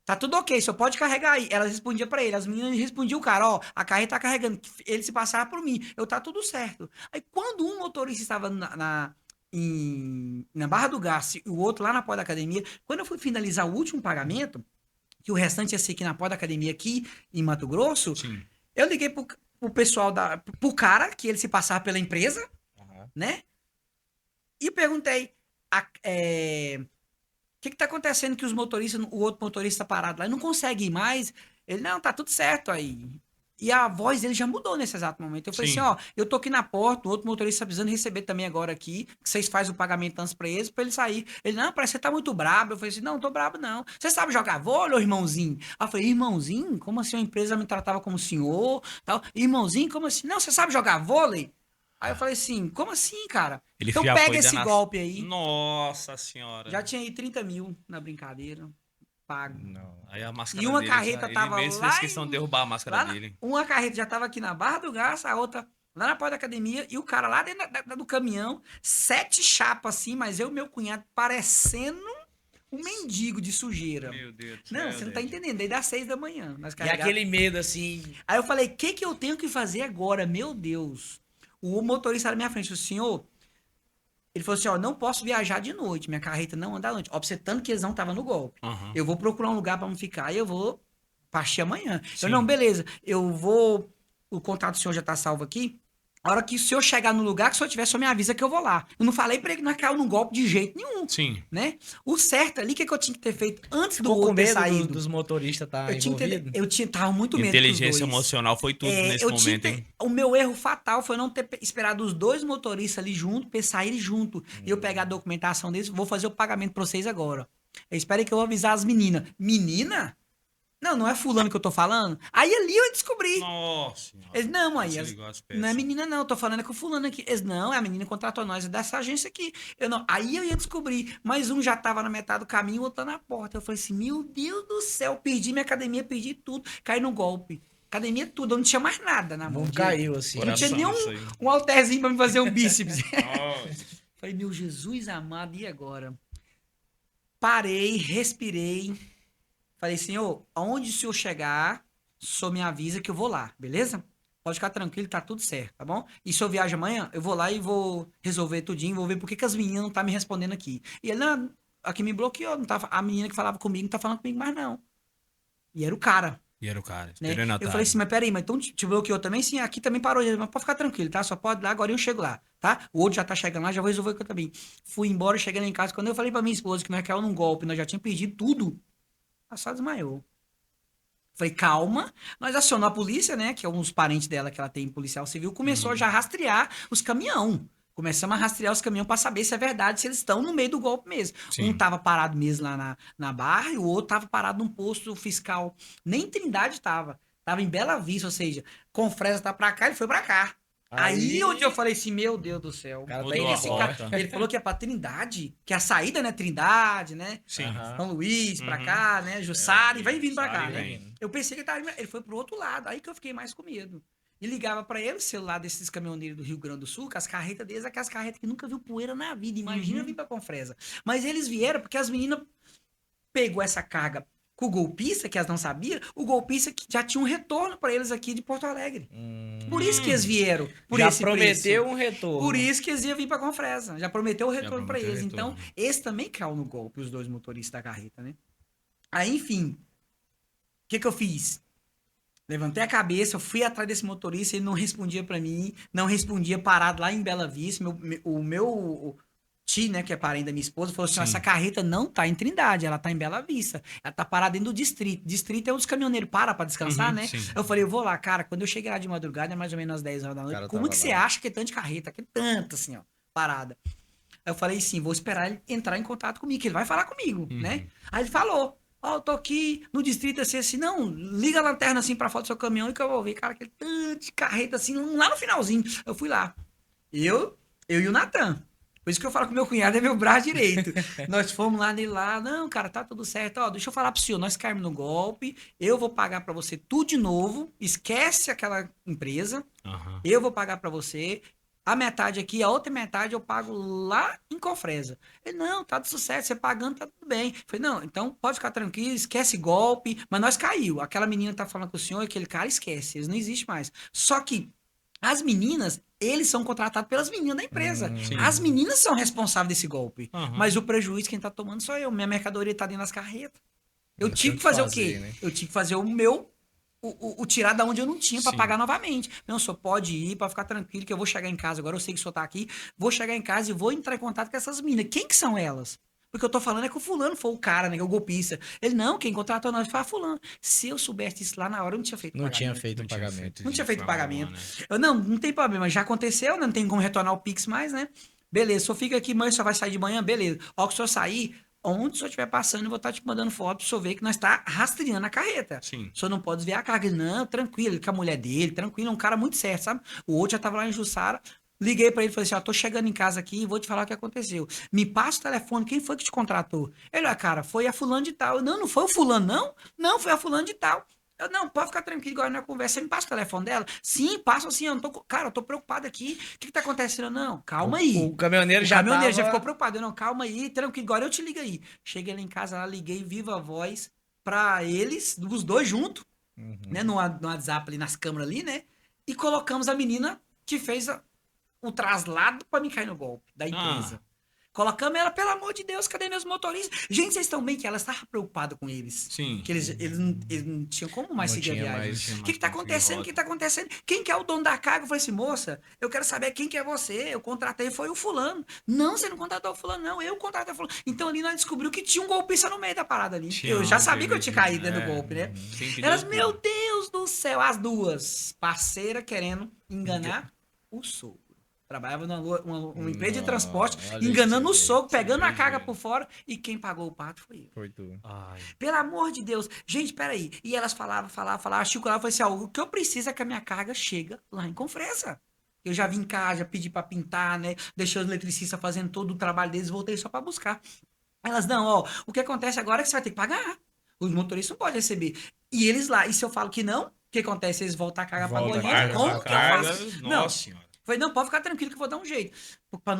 Tá tudo ok, só pode carregar aí. Elas respondiam pra ele, as meninas respondiam o cara, ó, a carreta tá carregando. Ele se passava por mim, tá tudo certo. Aí quando um motorista estava na Barra do Garça e o outro lá na porta da academia, quando eu fui finalizar o último pagamento, que o restante ia ser aqui na porta da academia aqui em Mato Grosso, Sim. eu liguei pro pessoal pro cara, que ele se passava pela empresa, né? E perguntei, o que tá acontecendo que o outro motorista tá parado lá, ele não consegue ir mais? Ele, não, tá tudo certo aí. E a voz dele já mudou nesse exato momento. Eu falei Sim. assim, ó, eu tô aqui na porta, o outro motorista tá precisando receber também agora aqui, que vocês fazem o pagamento antes pra ele sair. Ele, não, parece que você tá muito brabo. Eu falei assim, não tô brabo não. Você sabe jogar vôlei, ô irmãozinho? Aí eu falei, irmãozinho? Como assim a empresa me tratava como senhor? Tal. Irmãozinho, como assim? Não, você sabe jogar vôlei? Aí eu falei assim, como assim, cara? Ele Então já pega foi esse dando golpe aí. Nossa senhora. Já tinha aí 30 mil na brincadeira. Pago. Não. Aí a máscara E uma dele, carreta ele tava mesmo lá fez questão de derrubar a máscara Lá dele. uma carreta já tava aqui na Barra do Garça, a outra lá na porta da academia, e o cara lá dentro do caminhão, 7 chapas assim, mas eu e meu cunhado parecendo um mendigo de sujeira. Meu Deus do Não, céu, você não tá Deus. entendendo, desde as 6 da manhã. Nós E carregava- aquele medo assim, Aí eu falei, o que eu tenho que fazer agora? Meu Deus. O motorista na minha frente, o senhor, ele falou assim, ó, não posso viajar de noite, minha carreta não anda à noite. Ó, pra você tanto que eles não estavam no golpe. Aham. Eu vou procurar um lugar pra me ficar e eu vou partir amanhã. Sim. Eu, não, beleza, eu vou, o contato do senhor já tá salvo aqui. A hora que o senhor chegar no lugar, que o senhor tiver, só me avisa que eu vou lá. Eu não falei pra ele que não caiu num golpe de jeito nenhum, Sim. né? O certo ali, o que eu tinha que ter feito antes do ficou com outro ter medo saído? dos motoristas estar envolvidos? Tava muito medo dos Inteligência dois. emocional foi tudo nesse eu tinha momento, hein? o meu erro fatal foi não ter esperado os dois motoristas ali junto, pra eles saírem junto. E eu pegar a documentação deles, vou fazer o pagamento pra vocês agora. Eu espero que eu vou avisar as meninas. Menina? Não, não é fulano que eu tô falando. Aí ali eu descobri. Nossa senhora. Eles, não, mãe, Você ligou as peças. não é menina não, eu tô falando é com o fulano aqui. Eles, não, é a menina que contratou nós, é dessa agência aqui. Eu não, aí eu ia descobrir, mas um já tava na metade do caminho, o outro tá na porta. Eu falei assim, meu Deus do céu, perdi minha academia, perdi tudo, caí no golpe. Academia tudo, eu não tinha mais nada na mão. Não caiu assim. Não tinha Coração, nem isso aí. um halterzinho pra me fazer um bíceps. Nossa. Falei, meu Jesus amado, e agora? Parei, respirei. Falei, senhor, aonde o senhor chegar, o senhor me avisa que eu vou lá, beleza? Pode ficar tranquilo, tá tudo certo, tá bom? E se eu viajo amanhã, eu vou lá e vou resolver tudinho, vou ver por que que as meninas não tá me respondendo aqui. E ele, não, a que me bloqueou, não tá, a menina que falava comigo não tá falando comigo mais não. E era o cara, E era o cara, né? estelionatário. Eu falei assim, mas peraí, mas então te bloqueou também? Sim, aqui também parou, mas pode ficar tranquilo, tá? Só pode ir lá, agora eu chego lá, tá? O outro já tá chegando lá, já vou resolver com eu também. Fui embora, cheguei lá em casa, quando eu falei pra minha esposa que nós caiu num golpe, nós já tínhamos perdido tudo, ela só desmaiou. Falei, calma. Nós acionou a polícia, né? Que é uns parentes dela que ela tem policial civil. Começou já a rastrear os caminhão. Começamos a rastrear os caminhões para saber se é verdade, se eles estão no meio do golpe mesmo. Sim. Um tava parado mesmo lá na barra e o outro tava parado num posto fiscal. Nem em Trindade tava. Tava em Bela Vista, ou seja, Confresa tá pra cá, ele foi pra cá. Aí onde eu falei assim, meu Deus do céu. Cara, Mudou Bem a esse rota. cara, ele falou que é pra Trindade, que a saída, né? Trindade, né? Sim. Aham. São Luís pra Uhum. cá, né? Jussara, e vai vindo pra Jussara cá, e né? vem. Eu pensei que ele foi pro outro lado, aí que eu fiquei mais com medo. E ligava pra ele o celular desses caminhoneiros do Rio Grande do Sul, com as carretas deles, aquelas carretas que nunca viu poeira na vida. Imagina vir pra Confresa. Mas eles vieram porque as meninas pegou essa carga com o golpista, que elas não sabiam, o golpista que já tinha um retorno pra eles aqui de Porto Alegre. Por isso que eles vieram, por Já esse prometeu preço. um retorno. Por isso que eles iam vir pra Confresa. Já prometeu o retorno pra prometeu o eles. retorno. Então, esse também caiu no golpe, os dois motoristas da carreta, né? Aí, enfim, o que que eu fiz? Levantei a cabeça, eu fui atrás desse motorista, ele não respondia pra mim, não respondia parado lá em Bela Vista. O meu tio, né, que é parente da minha esposa, falou assim: "Ó, Sim. essa carreta não tá em Trindade, ela tá em Bela Vista. Ela tá parada dentro do distrito. Distrito é onde os caminhoneiros param pra descansar, Uhum, né? sim. Eu falei, eu vou lá, cara. Quando eu cheguei lá de madrugada, é mais ou menos às 10 horas da noite, cara como tava que você lá. acha que é tanto de carreta? Que é tanto, assim, ó, parada. Aí eu falei, sim, vou esperar ele entrar em contato comigo, que ele vai falar comigo, né? Aí ele falou, ó, eu tô aqui no distrito assim, não, liga a lanterna assim pra fora do seu caminhão e que eu vou ver, cara, aquele tanto de carreta assim, lá no finalzinho. Eu fui lá. Eu e o Natan. Por isso que eu falo que meu cunhado é meu braço direito. Nós fomos lá nele lá, não, cara, tá tudo certo. Ó, deixa eu falar pro senhor, nós caímos no golpe, eu vou pagar pra você tudo de novo, esquece aquela empresa, Aham. eu vou pagar pra você. A metade aqui, a outra metade eu pago lá em Confresa. Ele, não, tá de sucesso, você pagando, tá tudo bem. Eu falei, não, então pode ficar tranquilo, esquece golpe, mas nós caiu. Aquela menina tá falando com o senhor, aquele cara, esquece, eles não existem mais. Só que as meninas, eles são contratados pelas meninas da empresa. Sim. As meninas são responsáveis desse golpe. Aham. Mas o prejuízo quem tá tomando sou eu. Minha mercadoria tá dentro das carretas. Eu Não tive tinha que fazer o o que quê? fazer, né? Eu tive que fazer o meu, o tirar da onde eu não tinha pra Sim. pagar novamente. Não, o senhor pode ir, pra ficar tranquilo, que eu vou chegar em casa agora. Eu sei que o senhor tá aqui. Vou chegar em casa e vou entrar em contato com essas meninas. Quem que são elas? Porque eu tô falando é que o fulano foi o cara, né? Que é o golpista. Ele, não, quem contratou nós foi a fulano. Se eu soubesse isso lá na hora, eu não tinha feito Não tinha pagamento. feito um pagamento. Não tinha feito de pagamento. forma alguma, né? Eu, não tem problema, já aconteceu, né? Não tem como retornar o Pix mais, né? Beleza, só fica aqui, mãe, só vai sair de manhã, beleza. Ó, que o senhor sair, onde o senhor estiver passando, eu vou estar te mandando foto pro senhor ver que nós tá rastreando a carreta. Sim. O senhor não pode desviar a carga. Não, tranquilo, ele com a mulher dele, tranquilo, é um cara muito certo, sabe? O outro já tava lá em Jussara. Liguei pra ele e falei assim: ó, tô chegando em casa aqui e vou te falar o que aconteceu. Me passa o telefone, quem foi que te contratou? Ele, ó, cara, foi a fulano de tal. Eu, não foi o fulano, não? Não, foi a fulano de tal. Eu, não, pode ficar tranquilo, agora na conversa. Você me passa o telefone dela? Sim, passa assim, eu não tô. Cara, eu tô preocupado aqui. O que tá acontecendo? Eu, não, calma aí. O caminhoneiro O já caminhoneiro já tava... ficou preocupado. Eu, não, calma aí, tranquilo, agora eu te ligo aí. Cheguei lá em casa, lá, liguei viva voz pra eles, os dois juntos, né, no WhatsApp ali, nas câmeras ali, né? E colocamos a menina que fez o traslado pra me cair no golpe da empresa. Colocamos ela, pelo amor de Deus, cadê meus motoristas? Gente, vocês estão bem que ela estava preocupada com eles. Sim. Que eles não tinham como mais Não seguir a tinha viagem. mais- O que tá acontecendo? O que tá acontecendo? Quem que é o dono da carga? Eu falei assim, moça, eu quero saber quem que é você. Eu contratei, foi o fulano. Não, você não contratou o fulano, não. Eu contratei o fulano. Então ali nós descobrimos que tinha um golpista no meio da parada ali. Tinha Eu já um sabia que eu tinha caído prejuízo, dentro do golpe, né? Sempre Elas, deu meu tudo. Deus do céu, as duas parceiras querendo enganar o sogro. Trabalhava numa empresa de transporte, olha enganando o isso, sogro, pegando a Sim, carga velho. por fora, e quem pagou o pato foi eu. Foi tu. Ai. Pelo amor de Deus. Gente, peraí. E elas falavam, a Chico lá falou assim, ó, o que eu preciso é que a minha carga chega lá em Confresa. Eu já vim cá, já pedi pra pintar, né? Deixei os eletricistas fazendo todo o trabalho deles, voltei só pra buscar. Elas, não, ó, o que acontece agora é que você vai ter que pagar. Os motoristas não podem receber. E eles lá, e se eu falo que não, que acontece? Eles voltam a cagar pra Volta a banheiro. cagar Como pra que eu carga, faço? Não. nossa senhora. Falei, não, pode ficar tranquilo que eu vou dar um jeito. Pra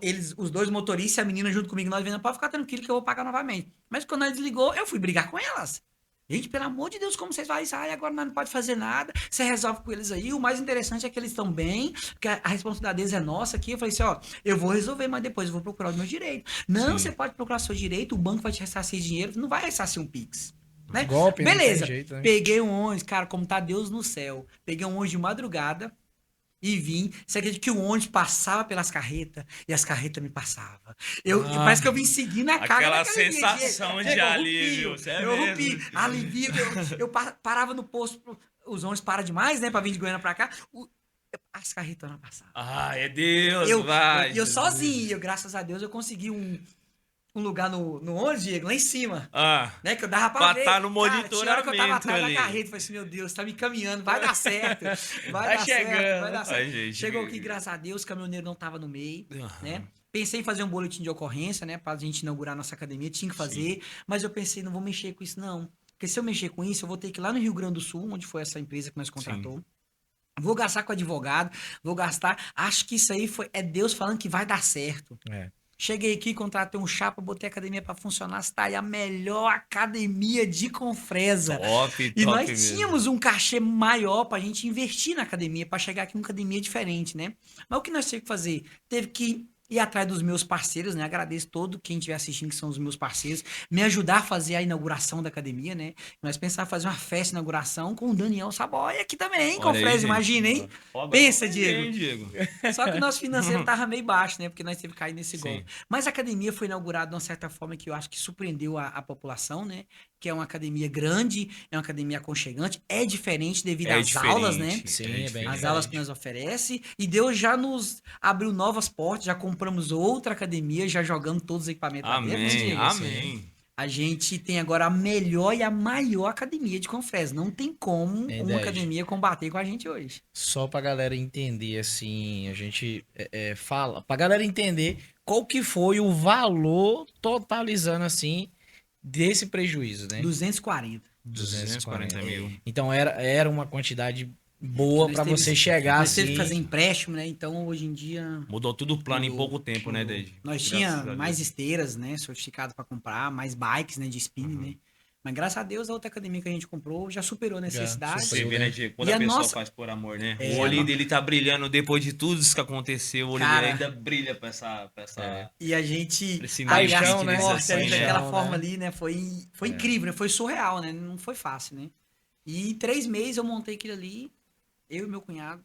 eles, os dois motoristas e a menina junto comigo, nós vendo, pode ficar tranquilo que eu vou pagar novamente. Mas quando nós desligou, eu fui brigar com elas. Gente, pelo amor de Deus, como vocês fazem isso? Ai, agora nós não pode fazer nada. Você resolve com eles aí. O mais interessante é que eles estão bem, porque a responsabilidade deles é nossa aqui. Eu falei assim, ó, eu vou resolver, mas depois eu vou procurar o meu direito. Não, Sim. você pode procurar o seu direito, o banco vai te ressarcir dinheiro, não vai ressarcir um Pix. Né? Golpe, não tem Beleza, jeito, né? peguei um ônibus, cara, como tá Deus no céu. Peguei um ônibus de madrugada e vim. Você acredita que o ônibus passava pelas carretas e as carretas me passavam? Parece que eu vim seguindo a carga Aquela daquele dia. sensação de Diego, eu alívio, arrupio, sério eu mesmo. arrupio, alivio. Parava no posto, os ônibus param demais, né, pra vir de Goiânia pra cá. As carretas não passavam. Ah, é Deus, Eu vai. eu sozinho, graças a Deus, eu consegui um lugar no ônibus, Diego, lá em cima. Ah, Né, que eu dava pra Pra ver. tá no Cara, tinha hora que eu tava monitoramento atrás ali. da carreta. Eu falei assim, meu Deus, tá me caminhando, vai dar certo. Vai Tá dar chegando. certo, vai dar certo. Ai, gente, Chegou aqui, graças a Deus, o caminhoneiro não tava no meio, Aham. né? Pensei em fazer um boletim de ocorrência, né, pra gente inaugurar nossa academia, tinha que fazer, mas eu pensei, não vou mexer com isso não. Porque se eu mexer com isso, eu vou ter que ir lá no Rio Grande do Sul, onde foi essa empresa que nós contratou. Vou gastar com advogado, vou gastar. Acho que isso aí é Deus falando que vai dar certo. É. Cheguei aqui, contratei um chapa, botei a academia pra funcionar. Está aí a melhor academia de Confresa. Top, E top nós mesmo. tínhamos um cachê maior pra gente investir na academia, pra chegar aqui em uma academia diferente, né? Mas o que nós tivemos que fazer? Teve que ir atrás dos meus parceiros, né? Agradeço todo quem estiver assistindo, que são os meus parceiros, me ajudar a fazer a inauguração da academia, né? Nós pensávamos fazer uma festa de inauguração com o Daniel Saboia aqui também, hein, Olha aí, Confresa, gente. imagina, hein? Ó, Pensa, bem, Diego. Diego. Só que o nosso financeiro tava meio baixo, né? Porque nós teve que cair nesse Sim. golpe. Mas a academia foi inaugurada de uma certa forma que eu acho que surpreendeu a população, né? Que é uma academia grande, é uma academia aconchegante, é diferente devido É às aulas, né? diferente, Sim, é é bem diferente. As aulas que nós oferece. E Deus já nos abriu novas portas, já compramos outra academia, já jogamos todos os equipamentos lá dentro, né, Amém, Diego? amém. A gente tem agora a melhor e a maior academia de Confresa. Não tem como uma Verdade. academia combater com a gente hoje. Só pra galera entender, assim, a gente fala, pra galera entender qual que foi o valor totalizando, assim, desse prejuízo, né? 240. 240 mil. Então era uma quantidade boa Nós pra teve- você chegar Nós assim. teve que fazer empréstimo, né? Então, hoje em dia... Mudou tudo o plano em Mudou, pouco tempo, né, mudou. Dede? Nós Graças tinha a Deus. mais esteiras, né? Certificado para comprar, mais bikes, né? De spinning, né? Mas graças a Deus a outra academia que a gente comprou já superou a necessidade. Você vê, né, Diego? Quando E a a pessoa nossa- faz por amor, né? É, O olhinho a- dele tá brilhando depois de tudo isso que aconteceu. O olho Cara. dele ainda brilha pra essa... E a gente Esse pagar paixão, esse né? forte Assim, ali né? daquela Paixão, forma né? ali, né? Foi incrível, né? Foi surreal, né? Não foi fácil, né? E em 3 meses eu montei aquilo ali, eu e meu cunhado,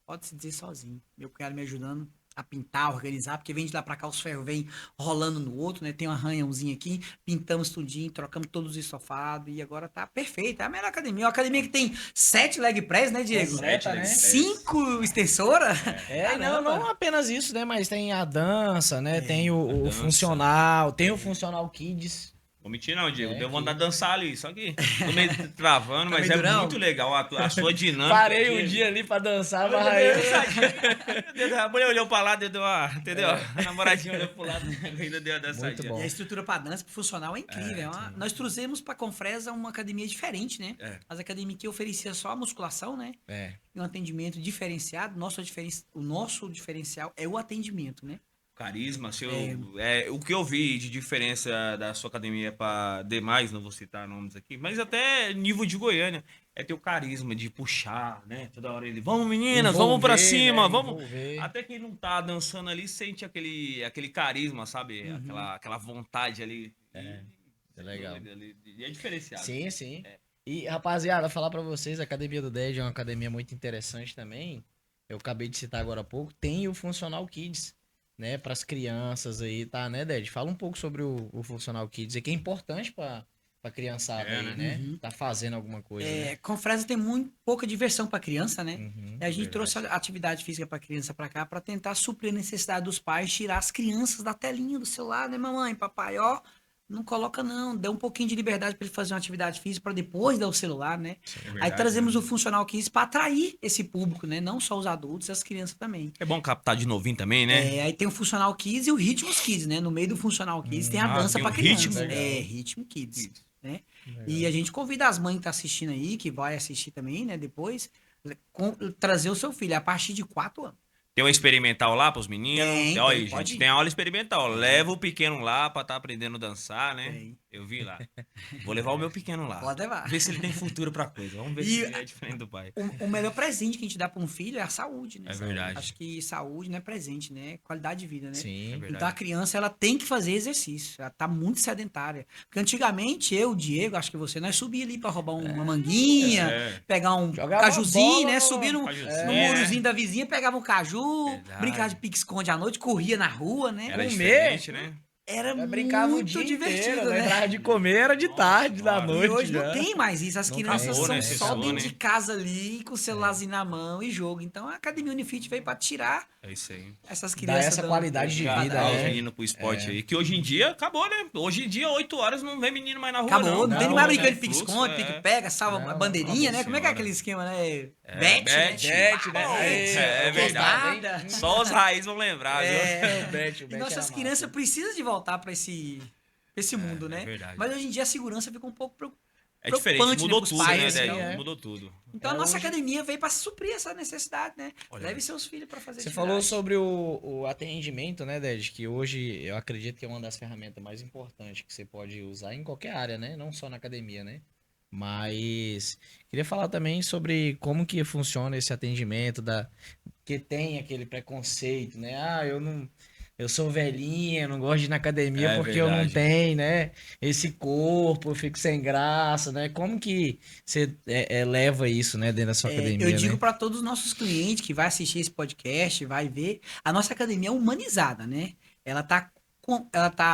pode-se dizer sozinho. Meu cunhado me ajudando a pintar, organizar, porque vem de lá pra cá, os ferros vêm rolando no outro, né? Tem um arranhãozinho aqui, pintamos tudinho, trocamos todos os estofados e agora tá perfeito. É a melhor academia. Uma academia que tem 7 leg press, né, Diego? Completa, né? 5 extensora. E Caramba. não apenas isso, né? Mas tem a dança, né? Tem o dança. funcional, tem o funcional kids. Vou mentir não, Diego. É, Deu vontade de dançar ali. Só que tô meio travando, Tá mas meio é durão? muito legal a sua dinâmica. Parei aqui. um dia ali pra dançar, Meu mas Deus, a mulher olhou pra lá, deu uma... Entendeu? A namoradinha olhou pro lado, ainda deu a dançadinha. Muito bom. E a estrutura para dança, pro funcional é incrível. Nós trouxemos para Confresa uma academia diferente, né? É. As academias que oferecia só a musculação, né? E um atendimento diferenciado. O nosso diferencial é o atendimento, né? Carisma, o que eu vi de diferença da sua academia para demais, não vou citar nomes aqui, mas até nível de Goiânia, é ter o carisma de puxar, né? Toda hora ele, vamos meninas, vamos pra Envolver, cima, né? vamos. Envolver. Até quem não tá dançando ali sente aquele carisma, sabe? Aquela vontade ali. É legal. E é diferenciado. Sim, sim. E, rapaziada, falar pra vocês, a Academia do DED é uma academia muito interessante também. Eu acabei de citar agora há pouco. Tem o Funcional Kids, né? Para as crianças aí, tá, né, Ded? Fala um pouco sobre o Funcional Kids, que é importante pra criançada aí, né? Tá fazendo alguma coisa, né? Confresa tem muito pouca diversão para criança, né? Uhum. E a gente trouxe a atividade física para criança para cá para tentar suprir a necessidade dos pais, tirar as crianças da telinha do celular, né, mamãe, papai, ó, não coloca não, dá um pouquinho de liberdade para ele fazer uma atividade física para depois dar o celular, né? Aí trazemos o Funcional Kids para atrair esse público, né? Não só os adultos, as crianças também. É bom captar de novinho também, né? Aí tem o Funcional Kids e o Ritmos Kids, né? No meio do Funcional Kids tem a dança tem para o criança. Ritmo? É, Ritmo Kids. né? E a gente convida as mães que estão assistindo aí, que vai assistir também, né, depois, trazer o seu filho a partir de 4 anos. Tem uma experimental lá pros meninos? Tem, Olha tem, aí, pode gente. ir. Tem aula experimental. Leva o pequeno lá pra estar aprendendo a dançar, né? Tem. Eu vi lá. Vou levar o meu pequeno lá. Pode levar. Ver se ele tem futuro pra coisa. Vamos ver E se ele é diferente do pai. o melhor presente que a gente dá para um filho é a saúde, né? É verdade. Acho que saúde não é presente, né? Qualidade de vida, né? Sim. É verdade. Então a criança ela tem que fazer exercício. Ela tá muito sedentária. Porque antigamente eu, o Diego, acho que você, nós subia ali para roubar uma manguinha, É. pegar um Jogava cajuzinho, bola né? no- Subia no Cajuzinho, murozinho da vizinha, pegava um caju, Verdade. brincava de pique-esconde à noite, corria na rua, né? Era Comer. diferente, né? Era Nós brincava o muito dia divertido, inteiro, né? Lembrava de comer, era de tarde, da Nossa, E noite hoje já. não tem mais isso. As Não crianças acabou, são né? só Cessou, dentro né? de casa ali, com o celularzinho na mão e jogo. Então a Academia Unifit veio para tirar É isso aí. essas Dá crianças. essa qualidade de Já vida, tá os né? meninos pro esporte aí. Que hoje em dia acabou, né? Hoje em dia, 8 horas, não vem menino mais na rua, Acabou, não tem Não, mais né? brincando de Fluxo, pique-esconde, é. pique-pega, salva Não, a bandeirinha, nossa né? Como é que é senhora. aquele esquema, né? É, Bet, né? bet, né? Ah, Aí, é eu verdade. gostava, hein? Só os raízes vão lembrar, viu? É. O Bet E era nossas massa. crianças precisam de voltar para esse mundo, né? é verdade. Mas hoje em dia a segurança fica um pouco É diferente, preocupante, mudou pros tudo, pais, né, assim, Débora? então- Mudou tudo. Então a É, nossa hoje- academia veio para suprir essa necessidade, né? Olha Leve aí. seus filhos para fazer Você atividade. falou sobre o atendimento, né, Ded? Que hoje eu acredito que é uma das ferramentas mais importantes que você pode usar em qualquer área, né? Não só na academia, né? Mas queria falar também sobre como que funciona esse atendimento que tem aquele preconceito, né? Ah, eu sou velhinha, não gosto de ir na academia É porque eu não verdade. tenho, né? Esse corpo, eu fico sem graça, né? Como que você leva isso, né, dentro da sua academia, Eu digo né? para todos os nossos clientes que vai assistir esse podcast, vai ver, a nossa academia é humanizada, né? Ela tá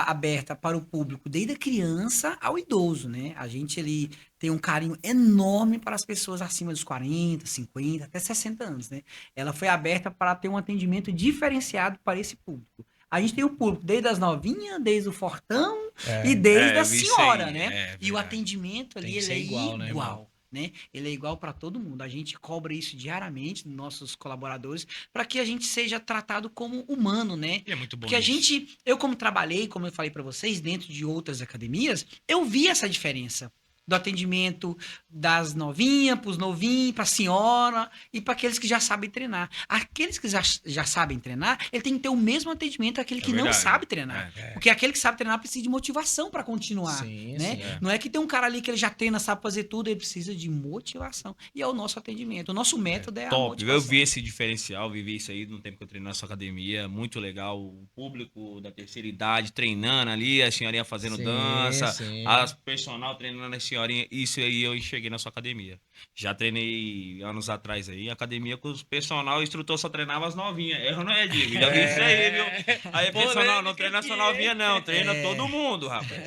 aberta para o público, desde a criança ao idoso, né? A gente ali tem um carinho enorme para as pessoas acima dos 40, 50, até 60 anos, né? Ela foi aberta para ter um atendimento diferenciado para esse público. A gente tem o público desde as novinhas, desde o fortão e desde a eu vi isso senhora, aí, né? é E o verdade. atendimento ali, Tem que ele ser é igual, né, igual, né? Ele é igual para todo mundo. A gente cobra isso diariamente dos nossos colaboradores para que a gente seja tratado como humano, né? E é muito bom Porque isso. eu como trabalhei, como eu falei para vocês, dentro de outras academias, eu vi essa diferença do atendimento das novinhas, para os novinhos, para a senhora e para aqueles que já sabem treinar. Aqueles que já sabem treinar, ele tem que ter o mesmo atendimento aquele que não verdade. sabe treinar. Porque aquele que sabe treinar precisa de motivação para continuar, Sim, né? sim. Não é que tem um cara ali que ele já treina, sabe fazer tudo, ele precisa de motivação. E é o nosso atendimento. O nosso método é a Top, motivação. eu vi esse diferencial, vivi isso aí no tempo que eu treinei na sua academia, muito legal, o público da terceira idade treinando ali, a senhorinha fazendo Sim, dança, sim. as personal treinando a senhorinha, isso aí eu enxerguei na sua academia. Já treinei anos atrás aí, academia com os personal, o instrutor só treinava as novinhas, eu não é, Diego, já vi isso aí, viu? Aí, personal, não treina só novinha não, treina todo mundo, rapaz.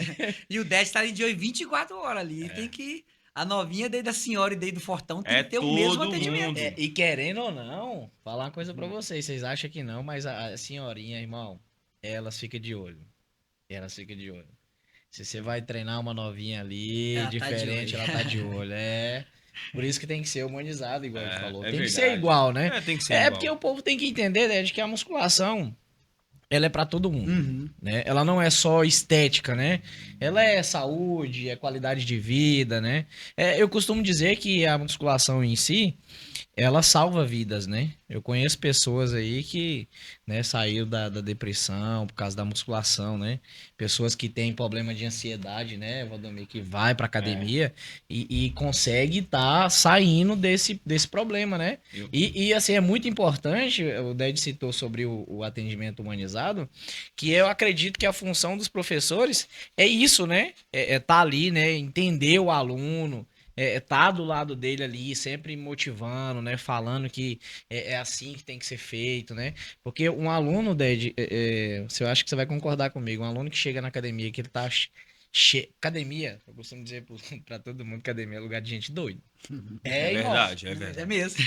E o 10 tá ali de 24 horas ali. Tem que. A novinha desde a senhora e desde o fortão tem É que ter o mesmo todo atendimento. mundo. E querendo ou não, falar uma coisa pra vocês. Vocês acham que não, mas a senhorinha, irmão, elas ficam de olho. Elas ficam de olho. Se você vai treinar uma novinha ali, Ela tá de diferente, olho. ela tá de olho. É. Por isso que tem que ser humanizado, igual ele falou. É Tem que ser verdade. igual, né? É, tem que ser É igual. porque o povo tem que entender, né, de que a musculação, ela é pra todo mundo. Uhum. Né? Ela não é só estética, né? Ela é saúde, é qualidade de vida, né? Eu costumo dizer que a musculação em si, ela salva vidas, né? Eu conheço pessoas aí que, né, saiu da depressão por causa da musculação, né? Pessoas que têm problema de ansiedade, né, Valdomir, que vai pra academia e consegue estar saindo desse problema, né? Eu- E assim, é muito importante, o Ded citou sobre o atendimento humanizado, que eu acredito que a função dos professores é isso, né? Tá ali, né? Entender o aluno, tá do lado dele ali, sempre motivando, né? Falando que é assim que tem que ser feito, né? Porque um aluno, Ded, eu acho que você vai concordar comigo, um aluno que chega na academia, que ele tá academia, eu costumo dizer pra todo mundo, academia é lugar de gente doida. É irmão. verdade, é É verdade. mesmo.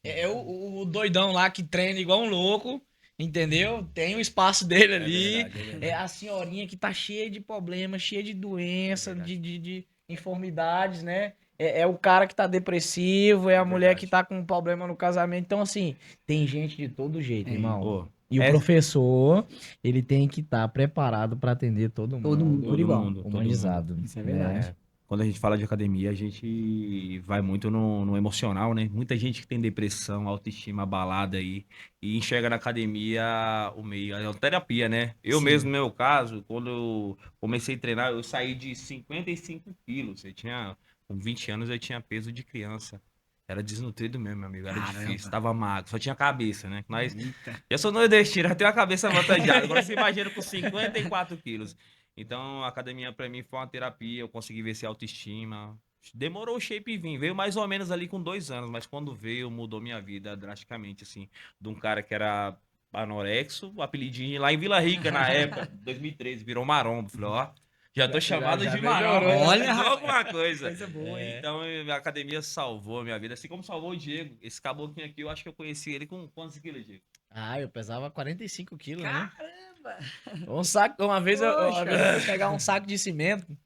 É o doidão lá que treina igual um louco, entendeu? Tem o espaço dele ali. verdade, é verdade. É a senhorinha que tá cheia de problemas, cheia de doença, de enfermidades, né? É o cara que tá depressivo, é a mulher verdade. que tá com um problema no casamento. Então, assim, tem gente de todo jeito, irmão. Ô, E o professor, ele tem que estar preparado para atender todo mundo. Todo mundo por igual. Humanizado. Isso é verdade. Quando a gente fala de academia, a gente vai muito no emocional, né? Muita gente que tem depressão, autoestima abalada aí, e enxerga na academia o meio, a terapia, né? Eu Sim. mesmo, no meu caso, quando eu comecei a treinar, eu saí de 55 quilos. Com 20 anos, eu tinha peso de criança. Era desnutrido mesmo, meu amigo. Era Caramba. difícil, tava magro, só tinha cabeça, né? Nós, Eita. eu sou nordestino, eu tenho a cabeça avantajada. Agora você imagina com 54 quilos. Então, a academia pra mim foi uma terapia, eu consegui ver essa autoestima. Demorou o shape vir, veio mais ou menos ali com 2 anos, mas quando veio, mudou minha vida drasticamente, assim. De um cara que era anorexo, o apelidinho lá em Vila Rica, na época, 2013, virou maromba. Falei, ó, já tô chamado já de melhorou, maromba, né? olha Olha, alguma coisa. Coisa boa, hein? Então, a academia salvou a minha vida, assim como salvou o Diego. Esse caboclinho aqui, eu acho que eu conheci ele com quantos quilos, Diego? Ah, eu pesava 45 quilos, né? Caramba! Um saco, uma vez eu Poxa. fui pegar um saco de cimento.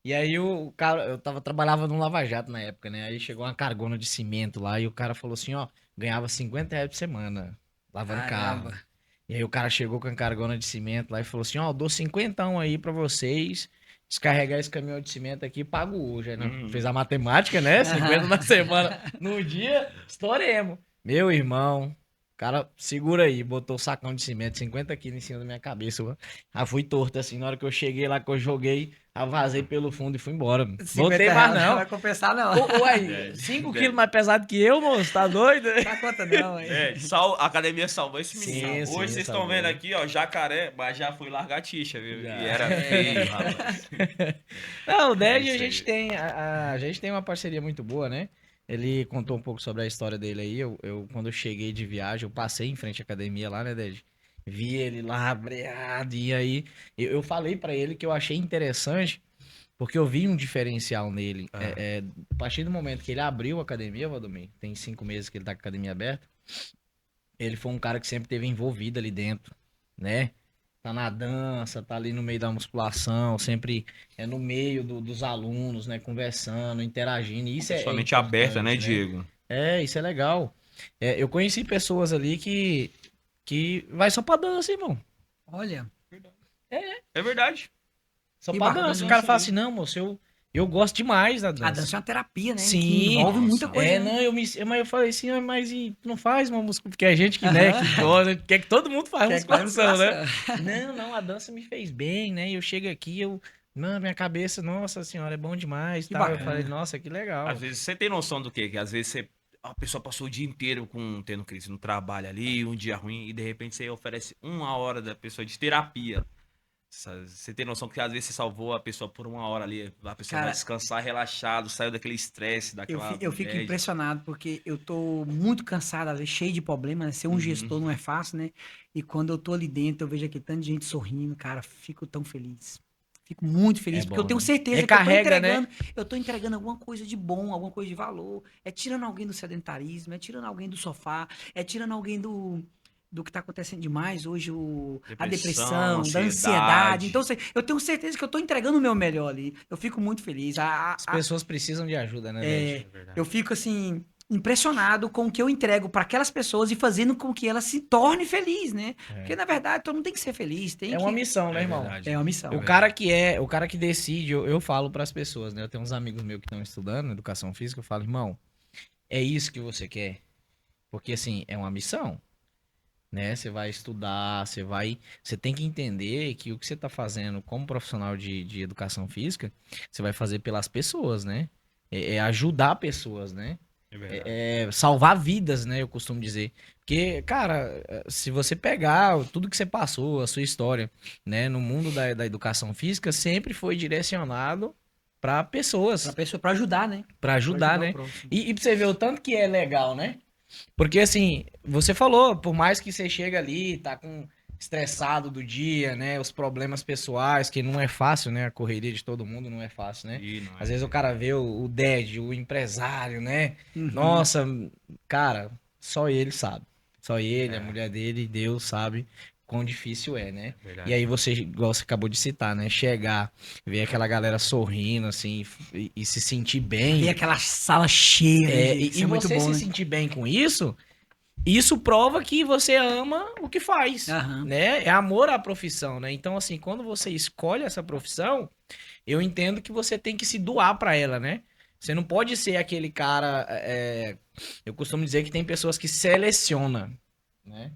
E aí o cara, trabalhava no Lava Jato na época, né? Aí chegou uma cargona de cimento lá e o cara falou assim, ó, ganhava R$ 50 por semana lavando carro. Caramba. E aí o cara chegou com a cargona de cimento lá e falou assim, ó, dou 50 aí pra vocês descarregar esse caminhão de cimento aqui, pago hoje. Aí, né? Fez a matemática, né? 50 na semana. No dia, estouremos. Meu irmão, o cara, segura aí, botou o sacão de cimento, 50 quilos em cima da minha cabeça. Eu fui torto assim, na hora que eu cheguei lá, que eu joguei, vazei pelo fundo e fui embora. Voltei mais Não não. vai compensar, não. Ué, 5 quilos mais pesado que eu, moço, tá doido? Não dá conta, não, hein? A academia salvou esse Sim, menino. sim, Hoje vocês estão salvou. vendo aqui, ó, jacaré, mas já foi largatixa, viu? Já. E era feio, rapaz. Não, o Ded, isso a gente aí. tem, a gente tem uma parceria muito boa, né? Ele contou um pouco sobre a história dele aí. Quando eu cheguei de viagem, eu passei em frente à academia lá, né, Ded? Vi ele lá, breado, e aí eu falei pra ele que eu achei interessante, porque eu vi um diferencial nele. A partir do momento que ele abriu a academia, Valdomiro, tem 5 meses que ele tá com a academia aberta, ele foi um cara que sempre esteve envolvido ali dentro, né? Tá na dança, tá ali no meio da musculação, sempre é no meio dos alunos, né? Conversando, interagindo. E isso é Somente aberta, né, importante, Diego? Isso é legal. Eu conheci pessoas ali que vai só pra dança, irmão. Olha, É verdade. Só Que pra bacana dança. O isso cara fala aí. assim, não, moço, eu gosto demais da dança. a dança é uma terapia, né? Sim. Que envolve muita Nossa. coisa. né? Não, mas eu falei assim, mas e tu não faz uma música? Porque a gente que, né, que gosta, quer que todo mundo faça Que é musculação, né? musculação. Não, a dança me fez bem, né? E eu chego aqui, mano, minha cabeça, nossa senhora, é bom demais, Que tal. Eu bacana. falei, nossa, que legal. Às vezes você tem noção do quê? Que às vezes a pessoa passou o dia inteiro tendo crise no trabalho ali, um dia ruim, e de repente você oferece 1 hora da pessoa de terapia. Você tem noção que às vezes você salvou a pessoa por 1 hora ali, a pessoa Cara, vai descansar relaxado, saiu daquele estresse, daquela Eu fico bad. impressionado porque eu tô muito cansado, às vezes cheio de problemas, né? Ser um gestor não é fácil, né? E quando eu tô ali dentro, eu vejo aqui tanta gente sorrindo, cara, fico tão feliz. Fico muito feliz, É porque eu bom, tenho né? certeza Recarrega, né? eu tô entregando alguma coisa de bom, alguma coisa de valor. É tirando alguém do sedentarismo, é tirando alguém do sofá, é tirando alguém do que tá acontecendo demais hoje, a depressão, da ansiedade. ansiedade. Então, assim, eu tenho certeza que eu tô entregando o meu melhor ali. Eu fico muito feliz. As pessoas precisam de ajuda, né, Ded? Eu fico assim impressionado com o que eu entrego para aquelas pessoas e fazendo com que elas se tornem felizes, né? Porque na verdade todo mundo tem que ser feliz, tem É que uma missão, né, É irmão? verdade. é uma missão. O cara que decide, eu falo pras pessoas, né? Eu tenho uns amigos meus que estão estudando educação física, eu falo, irmão, é isso que você quer? Porque assim, é uma missão, né? Você vai estudar, você tem que entender que o que você tá fazendo como profissional de educação física, você vai fazer pelas pessoas, né? É ajudar pessoas, né? É verdade. É salvar vidas, né? Eu costumo dizer. Porque, cara, se você pegar tudo que você passou, a sua história, né? No mundo da educação física, sempre foi direcionado para pessoas, Pra pessoa, pra ajudar, né? para ajudar, o né? próximo. E pra você ver o tanto que é legal, né? Porque, assim, você falou, por mais que você chega ali, tá estressado do dia, né? Os problemas pessoais, que não é fácil, né? A correria de todo mundo não é fácil, né? E não é. Às vezes o cara vê o Ded, o empresário, né? Uhum. Nossa, cara, só ele sabe. Só ele, É. a mulher dele, Deus sabe quão difícil é, né? Verdade. E aí você, igual você acabou de citar, né? Chegar, ver aquela galera sorrindo, assim, e se sentir bem. E aquela sala cheia, né, É, gente? Isso e é muito você bom, se né? sentir bem com isso, Isso prova que você ama o que faz, Aham. né? É amor à profissão, né? Então, assim, quando você escolhe essa profissão, eu entendo que você tem que se doar pra ela, né? Você não pode ser aquele cara. Eu costumo dizer que tem pessoas que selecionam, né?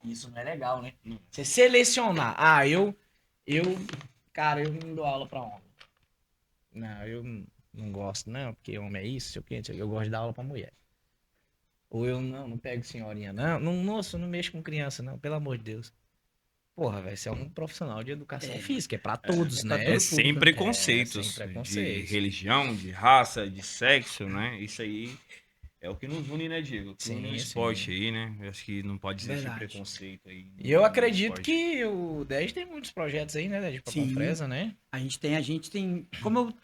Isso não é legal, né? Você selecionar. Eu, cara, eu não dou aula pra homem. Não, eu não gosto, não, porque homem é isso, sei o quê, não sei o quê. Eu gosto de dar aula pra mulher. Ou eu não pego senhorinha, não. Não, moço, não mexo com criança, não, pelo amor de Deus. Porra, velho, você é um profissional de educação física, é pra todos, pra né? todo É sem público, né? preconceitos sem de preconceitos. religião, de raça, de sexo, né? Isso aí é o que nos une, né, Diego? O que une no Sim, esporte sim. aí, né? Eu acho que não pode existir Verdade. preconceito aí E eu no acredito esporte. que o 10 tem muitos projetos aí, né, 10 pra Sim. Confresa, né? A gente tem, como eu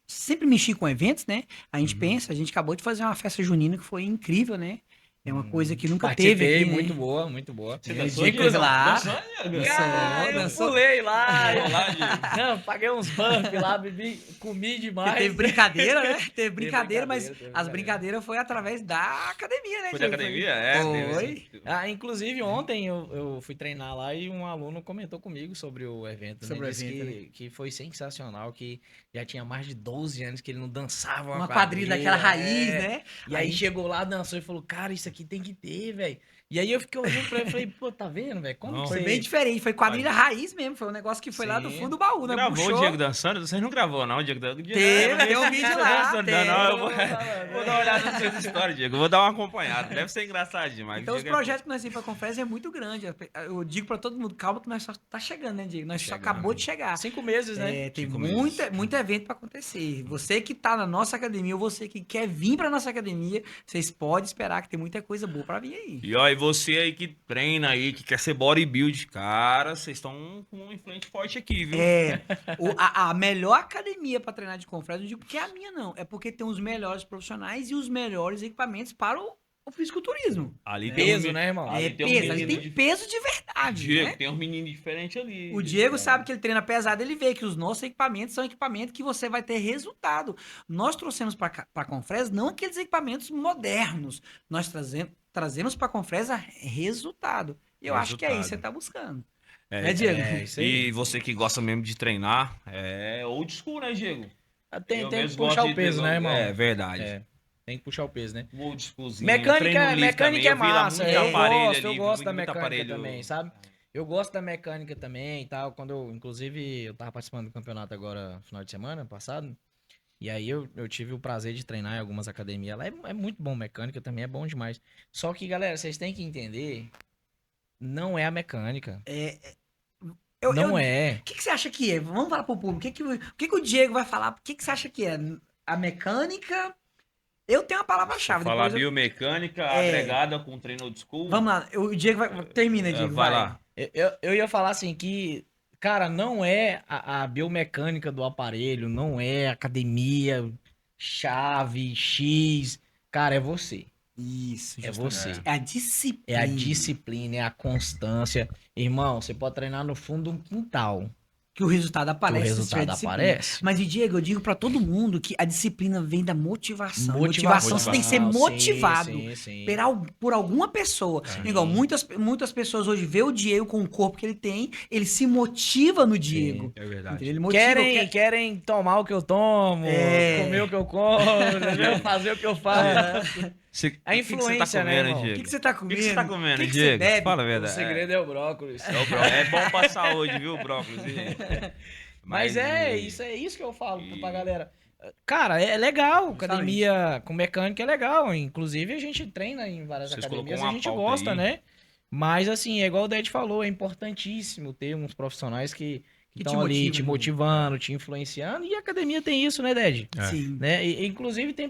sempre mexi com eventos, né? A gente Uhum. pensa, a gente acabou de fazer uma festa junina que foi incrível, né? É uma coisa que nunca teve Participei, aqui, muito né? boa, muito boa. Você É, o dançou, Diego Diego? teve lá. Dançou, Diego? Ah, eu dançou. pulei lá. Pulou lá, Diego? Não, paguei uns buffs lá, bebi, comi Porque demais. teve brincadeira, né? Teve brincadeira, mas teve as brincadeira. brincadeiras foi através da academia, né, Foi da Diego? academia? É, teve Foi. esse- Ah, inclusive ontem eu fui treinar lá e um aluno comentou comigo sobre o evento, né? Sobre o Disse evento, que foi sensacional, que já tinha mais de 12 anos que ele não dançava Uma quadrilha daquela raiz, é. né? E aí chegou lá, dançou e falou, cara, isso aqui tem que ter, velho. E aí eu fiquei olhando pra ele e falei, pô, tá vendo, velho? Como Não. que Foi você... bem diferente, foi quadrilha raiz mesmo, foi um negócio que foi lá do Sim. fundo do baú, né? Gravou o Puxou, Diego dançando? Vocês não gravou, não, o Diego dançando? Teve, tem um vídeo lá, Não, teve. não, eu vou dar uma olhada nas suas histórias, Diego. Eu vou dar uma acompanhada. Deve ser engraçado demais. Então O os Diego é- projetos que nós temos pra Confresa é muito grande. Eu digo pra todo mundo, calma que nós só tá chegando, né, Diego? Nós só Chegando. acabou de chegar. 5 meses, né? É, tem 5 muito evento pra acontecer. Você que tá na nossa academia, ou você que quer vir pra nossa academia, vocês podem esperar que tem muita coisa boa pra vir aí. E ó, e você aí que treina aí, que quer ser bodybuild, cara, vocês estão com um influente forte aqui, viu? É, a melhor academia pra treinar de Confresa, não digo porque é a minha, não. É porque tem os melhores profissionais e os melhores equipamentos para o fisiculturismo. Ali Peso, um- né, irmão? ali É tem um peso, ali menino tem de- peso de verdade, Diego, né? tem um menino diferente ali. O Diego sabe que ele treina pesado, ele vê que os nossos equipamentos são equipamentos que você vai ter resultado. Nós trouxemos para a Confresa não aqueles equipamentos modernos, nós trazemos para a Confresa resultado. E eu acho que é isso que você está buscando. É, Diego? É, isso aí. E você que gosta mesmo de treinar, é old school, né, Diego? Tem Eu que mesmo puxar gosto o peso, de- né, irmão? É verdade. É, tem que puxar o peso, né? O old schoolzinho. Mecânica, treino livre mecânica também, é eu vi lá massa. muito Eu aparelho gosto, eu ali, gosto da muito mecânica aparelho- também, sabe? Eu gosto da mecânica também e tal. Quando eu, inclusive, eu tava participando do campeonato agora, no final de semana passado. E aí eu tive o prazer de treinar em algumas academias. Lá é muito bom mecânica, também é bom demais. Só que, galera, vocês têm que entender, não é a mecânica. Não é. O que você acha que é? Vamos falar pro público. O que o Diego vai falar? O que você acha que é? A mecânica? Eu tenho uma palavra-chave. Falar depois eu- biomecânica É. agregada com treino old school. Vamos lá. O Diego vai... Termina, Diego. vai lá. Eu ia falar assim que, cara, não é a biomecânica do aparelho, não é academia, chave, X. Cara, é você. Isso, É justamente. você. É a disciplina. É a disciplina, é a constância. Irmão, você pode treinar no fundo de um quintal. Que o resultado Que o aparece. se tiver resultado disciplina. aparece. Mas, e Diego, eu digo pra todo mundo que a disciplina vem da motivação. Motivação, Você tem que ser sim, motivado sim. por alguma pessoa. Sim. Igual, muitas pessoas hoje vê o Diego com o corpo que ele tem, ele se motiva no Diego. É verdade. Entendeu? Ele motiva. Querem tomar o que eu tomo, É. comer o que eu como, entendeu? Fazer o que eu faço. A influência, né, irmão? O Diego? que você tá O comendo? que você tá comendo, O que você Diego? bebe? Fala a O verdade. segredo é o brócolis. É, o é bom pra saúde, viu, brócolis? Mas isso é isso que eu falo pra galera. Cara, é legal, academia com mecânica é legal. Inclusive, a gente treina em várias Vocês academias, colocou a uma gente pauta gosta, aí. né? Mas, assim, é igual o Ded falou, é importantíssimo ter uns profissionais que Que estão ali motivam, te né? motivando, te influenciando. E a academia tem isso, né, Ded? Sim. Né? Inclusive, tem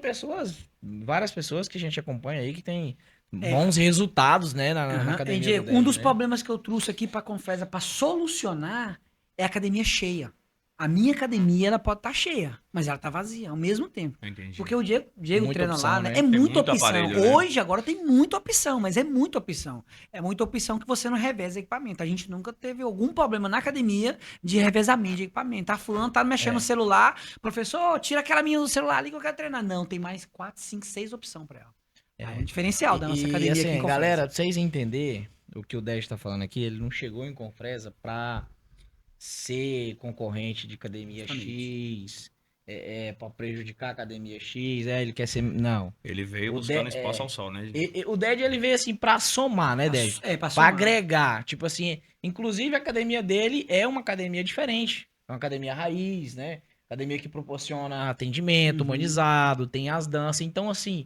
várias pessoas que a gente acompanha aí que tem bons resultados, né, na Aham. academia. E, Diego, do Ded, um dos né? problemas que eu trouxe aqui pra Confresa pra solucionar é a academia cheia. A minha academia, ela pode estar cheia, mas ela tá vazia ao mesmo tempo. Entendi. Porque o Diego Muita treina opção, lá, né? né? É Tem muita muito opção. aparelho, né? Hoje, agora, tem muita opção, mas é muita opção. É muita opção que você não reveza equipamento. A gente nunca teve algum problema na academia de revezamento de equipamento. A fulano tá mexendo no celular, professor, tira aquela minha do celular ali que eu quero treinar. Não, tem mais 4, 5, 6 opções pra ela. É um diferencial da nossa E, academia assim, aqui em Confresa. galera, pra vocês entenderem o que o Dej tá falando aqui, ele não chegou em Confresa pra ser concorrente de academia Justamente. X, pra prejudicar a academia X, ele quer ser... Não. Ele veio O buscando de- espaço ao sol, né? O Dej, ele veio assim pra somar, né, Dej? Pra Pra somar. agregar. Tipo assim, inclusive a academia dele é uma academia diferente. É uma academia raiz, né? Academia que proporciona atendimento Uhum. humanizado, tem as danças. Então, assim,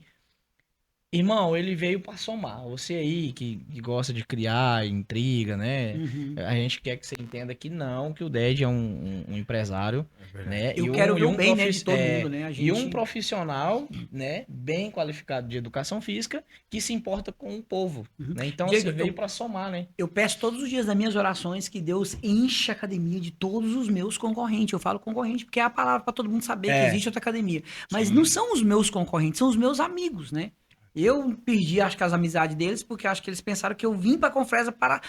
irmão, ele veio pra somar. Você aí que gosta de criar intriga, né? Uhum. A gente quer que você entenda que não, que o Ded é um empresário, né? Eu quero ver o bem, né, de todo mundo, né? E um profissional, né, bem qualificado de educação física, que se importa com o povo, né? Então, Diego, assim, veio pra somar, né? Eu peço todos os dias das minhas orações que Deus encha a academia de todos os meus concorrentes. Eu falo concorrente porque é a palavra para todo mundo saber que existe outra academia. Mas não são os meus concorrentes, são os meus amigos, né? Eu perdi, acho que as amizades deles, porque acho que eles pensaram que eu vim para Confresa para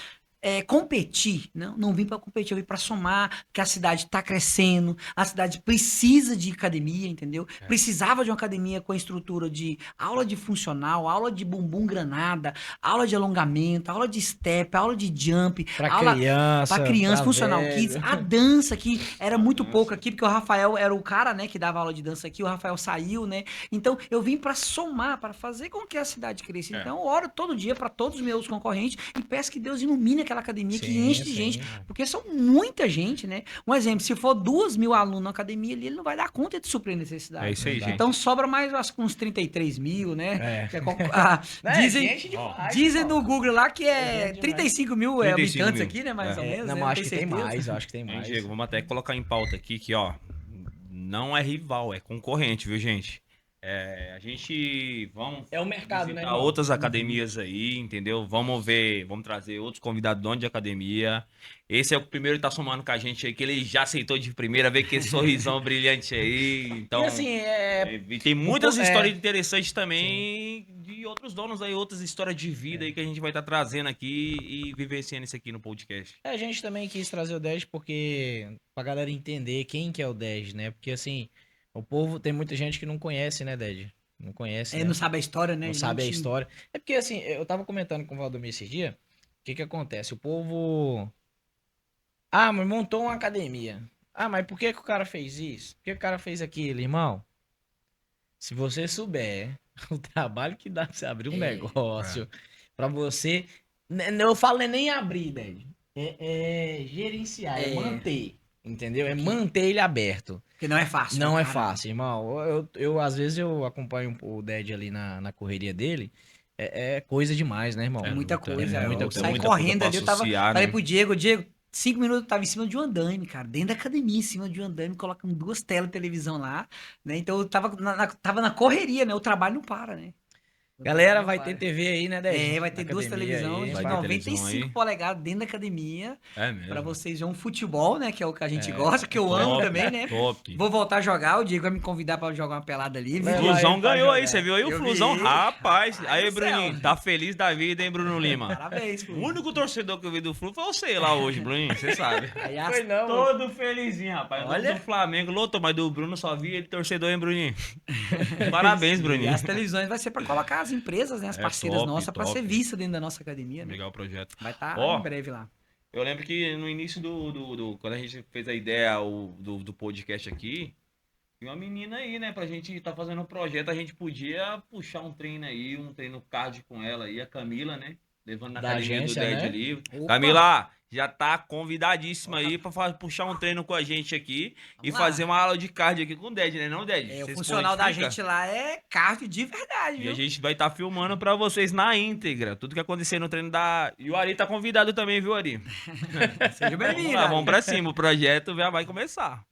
competir. Não vim para competir, eu vim para somar, porque a cidade está crescendo, a cidade precisa de academia, entendeu? Precisava de uma academia com a estrutura de aula de funcional, aula de bumbum granada, aula de alongamento, aula de step, aula de jump, Pra aula criança, para criança, pra funcional velho. kids, a dança que era muito pouco aqui, porque o Rafael era o cara, né, que dava aula de dança aqui, o Rafael saiu, né? Então eu vim para somar, para fazer com que a cidade cresça. Então eu oro todo dia para todos os meus concorrentes e peço que Deus ilumine aquela academia que Sim, enche de sim. gente, porque são muita gente, né? Um exemplo, se for 2.000 alunos na academia ali, ele não vai dar conta de suprir a necessidade. É isso aí, Não dá. gente. Então sobra mais acho, que uns 33 mil, né? É. Que Dizem, dizem, demais, dizem pô. no Google lá que É é gente 35 mil 35 habitantes mil. aqui, né? Mais ou menos. Não, né? mas acho tenho que tem certeza. mais, eu acho que tem Hein, mais. Diego, vamos até colocar em pauta aqui que, ó, não é rival, é concorrente, viu, gente? A gente vamos É o mercado, né, visitar irmão? outras academias aí, entendeu? Vamos ver, vamos trazer outros convidados donos de academia. Esse é o primeiro que tá somando com a gente aí, que ele já aceitou de primeira, ver que esse sorrisão brilhante aí. Então, E assim, e tem muitas po- histórias interessantes também de outros donos aí, outras histórias de vida aí que a gente vai estar trazendo aqui e vivenciando isso aqui no podcast. a gente também quis trazer o 10 porque pra galera entender quem que é o 10, né? Porque assim, o povo tem muita gente que não conhece, né, Ded? Não conhece, né? Não sabe a história, né? Não sabe a história. É porque assim, eu tava comentando com o Valdomiro esse dia, o que que acontece? O povo mas montou uma academia. Mas por que que o cara fez isso? Por que que o cara fez aquilo, irmão? Se você souber o trabalho que dá pra você abrir um negócio, pra você. Eu falo nem abrir, Ded. É gerenciar, é manter. Entendeu? É manter ele aberto. Porque não é fácil. Não é cara. fácil, irmão. Às vezes eu acompanho o Ded ali na correria dele. É coisa demais, né, irmão? É muita coisa. É muita eu coisa. saí muita correndo coisa ali, eu pra tava. associar, Falei né? pro Diego, 5 minutos eu tava em cima de um andaime, cara. Dentro da academia, em cima de um andaime, colocando 2 telas de televisão lá, né? Então eu tava na correria, né? O trabalho não para, né? O Galera, trabalho vai não ter para. TV aí, né, Ded? Vai ter Na 2 academia televisões aí, de vai ter televisão 95 aí. polegadas dentro da academia. É mesmo. Pra vocês verem um futebol, né? Que é o que a gente gosta, que eu amo Top, também, né? top. Vou voltar a jogar, o Diego vai me convidar pra jogar uma pelada ali. Vai viu? lá, Flusão ele vai ganhou aí, jogar. você viu aí o Eu Flusão? vi. Rapaz, Rapaz aí, do céu. Bruninho, tá feliz da vida, hein, Bruno Lima? Parabéns, O pô. único torcedor que eu vi do Flu foi você lá hoje, Bruninho, você sabe. Aí Foi não, mano. Todo felizinho, rapaz. Olha. Olha. Do Flamengo lotou, mas do Bruno só vi ele torcedor, hein, Bruninho? Parabéns, E Bruninho. as televisões vai ser pra colocar as empresas, né? As parceiras top, nossas, pra top. ser vista dentro da nossa academia, né? Legal o projeto. Vai estar Ó. em breve lá. Eu lembro que no início quando a gente fez a ideia do podcast aqui, tinha uma menina aí, né? Pra gente tá fazendo um projeto, a gente podia puxar um treino aí, um treino card com ela aí, a Camila, né? Levando na Da academia agência, do Ded né? ali. Opa. Camila, já tá convidadíssima aí pra puxar um treino com a gente aqui e Vamos lá. fazer uma aula de cardio aqui com o Ded, né? Não, Ded? O Vocês funcional da podificam? gente lá é cardio de verdade, E viu? a gente vai estar filmando pra vocês na íntegra. Tudo que acontecer no treino da. E o Ari tá convidado também, viu, Ari? Seja Vamos bem-vindo. lá, vamos Ari. pra cima. O projeto já vai começar.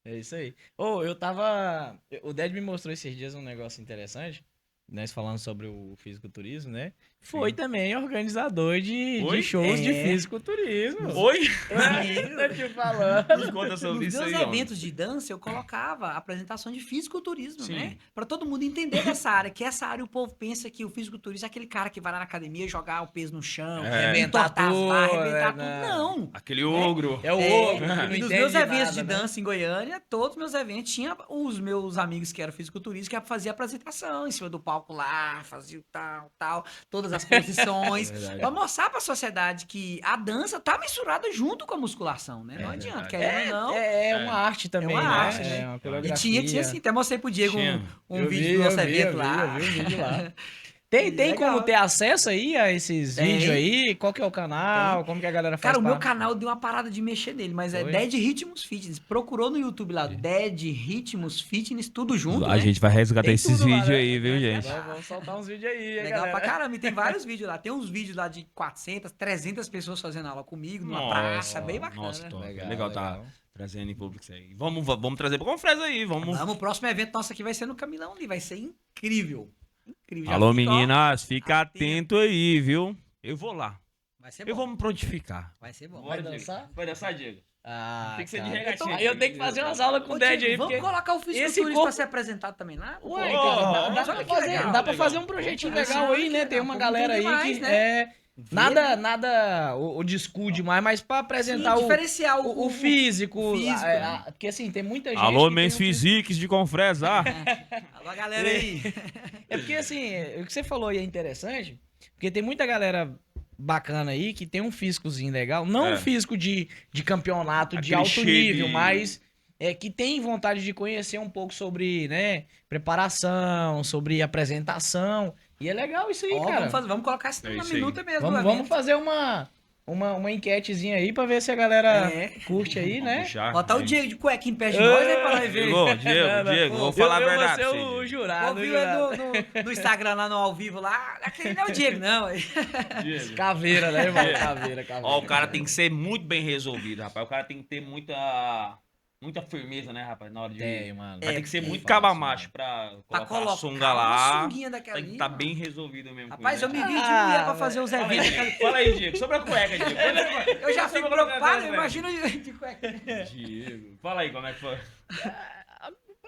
É isso aí. O Ded me mostrou esses dias um negócio interessante. Nós falando sobre o fisiculturismo, né? Foi também organizador de Oi? shows de É. fisiculturismo. Oi? Tô te falando. Nos conta sobre Nos isso meus aí, homem. eventos de dança, eu colocava apresentação de fisiculturismo, Sim. né? Pra todo mundo entender dessa área. Que essa área o povo pensa que o fisiculturista é aquele cara que vai lá na academia jogar o peso no chão, Arrebentar entortar as tudo, barras, arrebentar né? tudo. Não. Aquele ogro. É o ogro, que não E nos entende meus eventos nada, de né? dança em Goiânia, todos os meus eventos tinham os meus amigos que eram fisiculturistas que faziam apresentação em cima do palco palco lá, fazia o tal, todas as posições. Pra mostrar pra sociedade que a dança tá misturada junto com a musculação, né? Não adianta, querendo ou não. É uma arte também, uma né? arte, né? É uma E coreografia. tinha assim, até mostrei pro Diego Tinha. um vídeo do nosso evento lá. Eu vi o vídeo lá. Tem Legal. como ter acesso aí a esses Tem. vídeos aí? Qual que é o canal? Como que a galera faz Cara, o meu pra- canal deu uma parada de mexer nele, mas é Foi? Dead Ritmos Fitness. Procurou no YouTube lá, Dead Ritmos Fitness, tudo junto, A né? gente vai resgatar Tem esses tudo lá, vídeos né? aí, viu, gente? Vamos soltar uns vídeos aí, hein, Legal galera? pra caramba, e tem vários vídeos lá. Tem uns vídeos lá de 400, 300 pessoas fazendo aula comigo, numa praça, bem bacana. Nossa, top. Legal, Legal tá legal. trazendo em público isso aí. Vamos trazer pra Confresa aí, vamos. Vamos, o próximo evento nosso aqui vai ser no Camilão ali, vai ser incrível. Incrível. Já Alô, fica, ó, meninas, fica atento. atento aí, viu? Eu vou lá. Vai ser Eu bom. vou me prontificar. Vai ser bom. Vai dançar? Vai dançar, Diego? Ah, Tem que ser de cara. regatinha. Aí eu tenho que fazer umas aulas com Ô, o Dead Diego, aí, vamos porque... colocar o esse fisiculturista corpo- pra ser apresentado também lá? Ué, Pô, cara, mas dá olha pra que fazer, legal, dá pra legal. fazer um projetinho Vamos legal fazer aí, né? Tem legal. uma Pô, galera aí demais, que né? é... Vê, Nada, né? nada o school demais, mas pra apresentar Sim, o, diferenciar o físico. o físico, né? Porque assim, tem muita gente Alô, que Mens tem um físico- Physiques de Confresa. Alô, galera aí. É porque assim, o que você falou aí é interessante, porque tem muita galera bacana aí que tem um físicozinho legal, não É. um físico de campeonato de Aquele alto shape- nível, mas que tem vontade de conhecer um pouco sobre, né, preparação, sobre apresentação. E é legal isso aí, Ó, cara. vamos colocar isso É numa isso aí. minuta mesmo. Vamos, do vamos evento. fazer uma enquetezinha aí pra ver se a galera É. curte aí, né? Puxar, Botar o gente. Diego de cuequinha em pé de nós, né, pra nós ver. Diego, vou falar a verdade pra Eu vou ser você, o Diego. jurado. Ouviu no Instagram lá no ao vivo lá, aquele não é o Diego, não. Diego. Caveira, né, irmão? Caveira. Ó, o cara tem que ser muito bem resolvido, rapaz. O cara tem que ter muita firmeza, né, rapaz? Na hora de. Tem, mano. Vai ter que ser porque- muito cabamacho pra Pra colocar a sunga uma lá. sunguinha daquela Tem que ali, tá mano. bem resolvido mesmo. com Rapaz, isso, eu me né? vi de mulher pra Ah, fazer os Fala aí, eventos. Diego. Fala aí, Diego. Sobre a cueca, Diego. Eu já fico Sobre a preocupado, cueca, eu imagino de cueca. Diego. Fala aí como é que foi.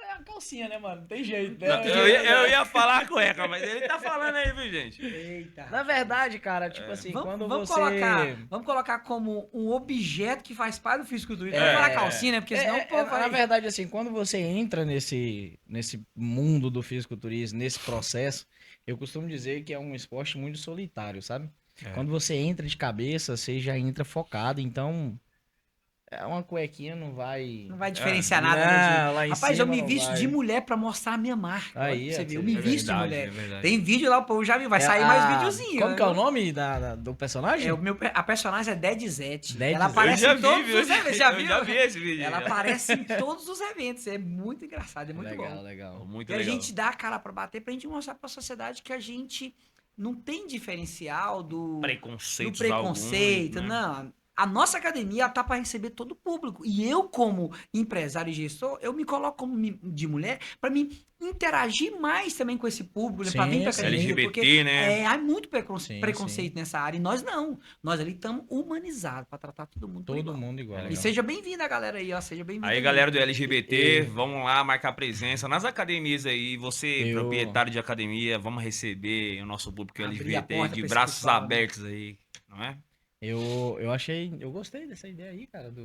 É a calcinha, né, mano? Não tem jeito, né? Não, eu ia falar a cueca, mas ele tá falando aí, viu, gente? Eita. Na verdade, cara, tipo assim, quando Vamos você... colocar como um objeto que faz parte do fisiculturismo. É. Vamos falar calcinha, né? Porque senão o povo na vai... verdade, assim, quando você entra nesse mundo do fisiculturismo, nesse processo, eu costumo dizer que é um esporte muito solitário, sabe? É. Quando você entra de cabeça, você já entra focado, então... Uma cuequinha não vai... Não vai diferenciar nada, né, Diego? Não, lá em Rapaz, eu cima me não visto vai. de mulher pra mostrar a minha marca. Aí, Olha pra você é, ver, eu me é visto de verdade, mulher. é verdade. Tem vídeo lá, o povo já viu, vai sair É mais a- videozinho. Como né? que é o nome do personagem? A personagem é Dead Zete. Dead Ela Zete. aparece Eu em todos viu? os eventos, já Eu viu? já vi esse vídeo. Ela aparece em todos os eventos. É muito engraçado, é muito legal, bom. legal. Muito E a legal. gente dá a cara pra bater pra gente mostrar pra sociedade que a gente não tem diferencial do Preconceitos preconceito, alguns, né? não. A nossa academia tá para receber todo o público. E eu, como empresário e gestor, eu me coloco como de mulher para me interagir mais também com esse público, né? Pra Sim, vir pra sim. academia. LGBT, porque né? há muito Sim, preconceito nessa área. E nós não. Nós ali estamos humanizados para tratar todo mundo por Todo igual. mundo igual. E legal. seja bem-vinda, galera aí, ó. Seja bem-vinda. Aí, galera do LGBT, vamos lá marcar presença nas academias aí. Você, Eu- proprietário de academia, vamos receber o nosso público Abrir a LGBT porta de pra esse braços pessoal, né? abertos aí, não é? Eu gostei dessa ideia aí, cara, de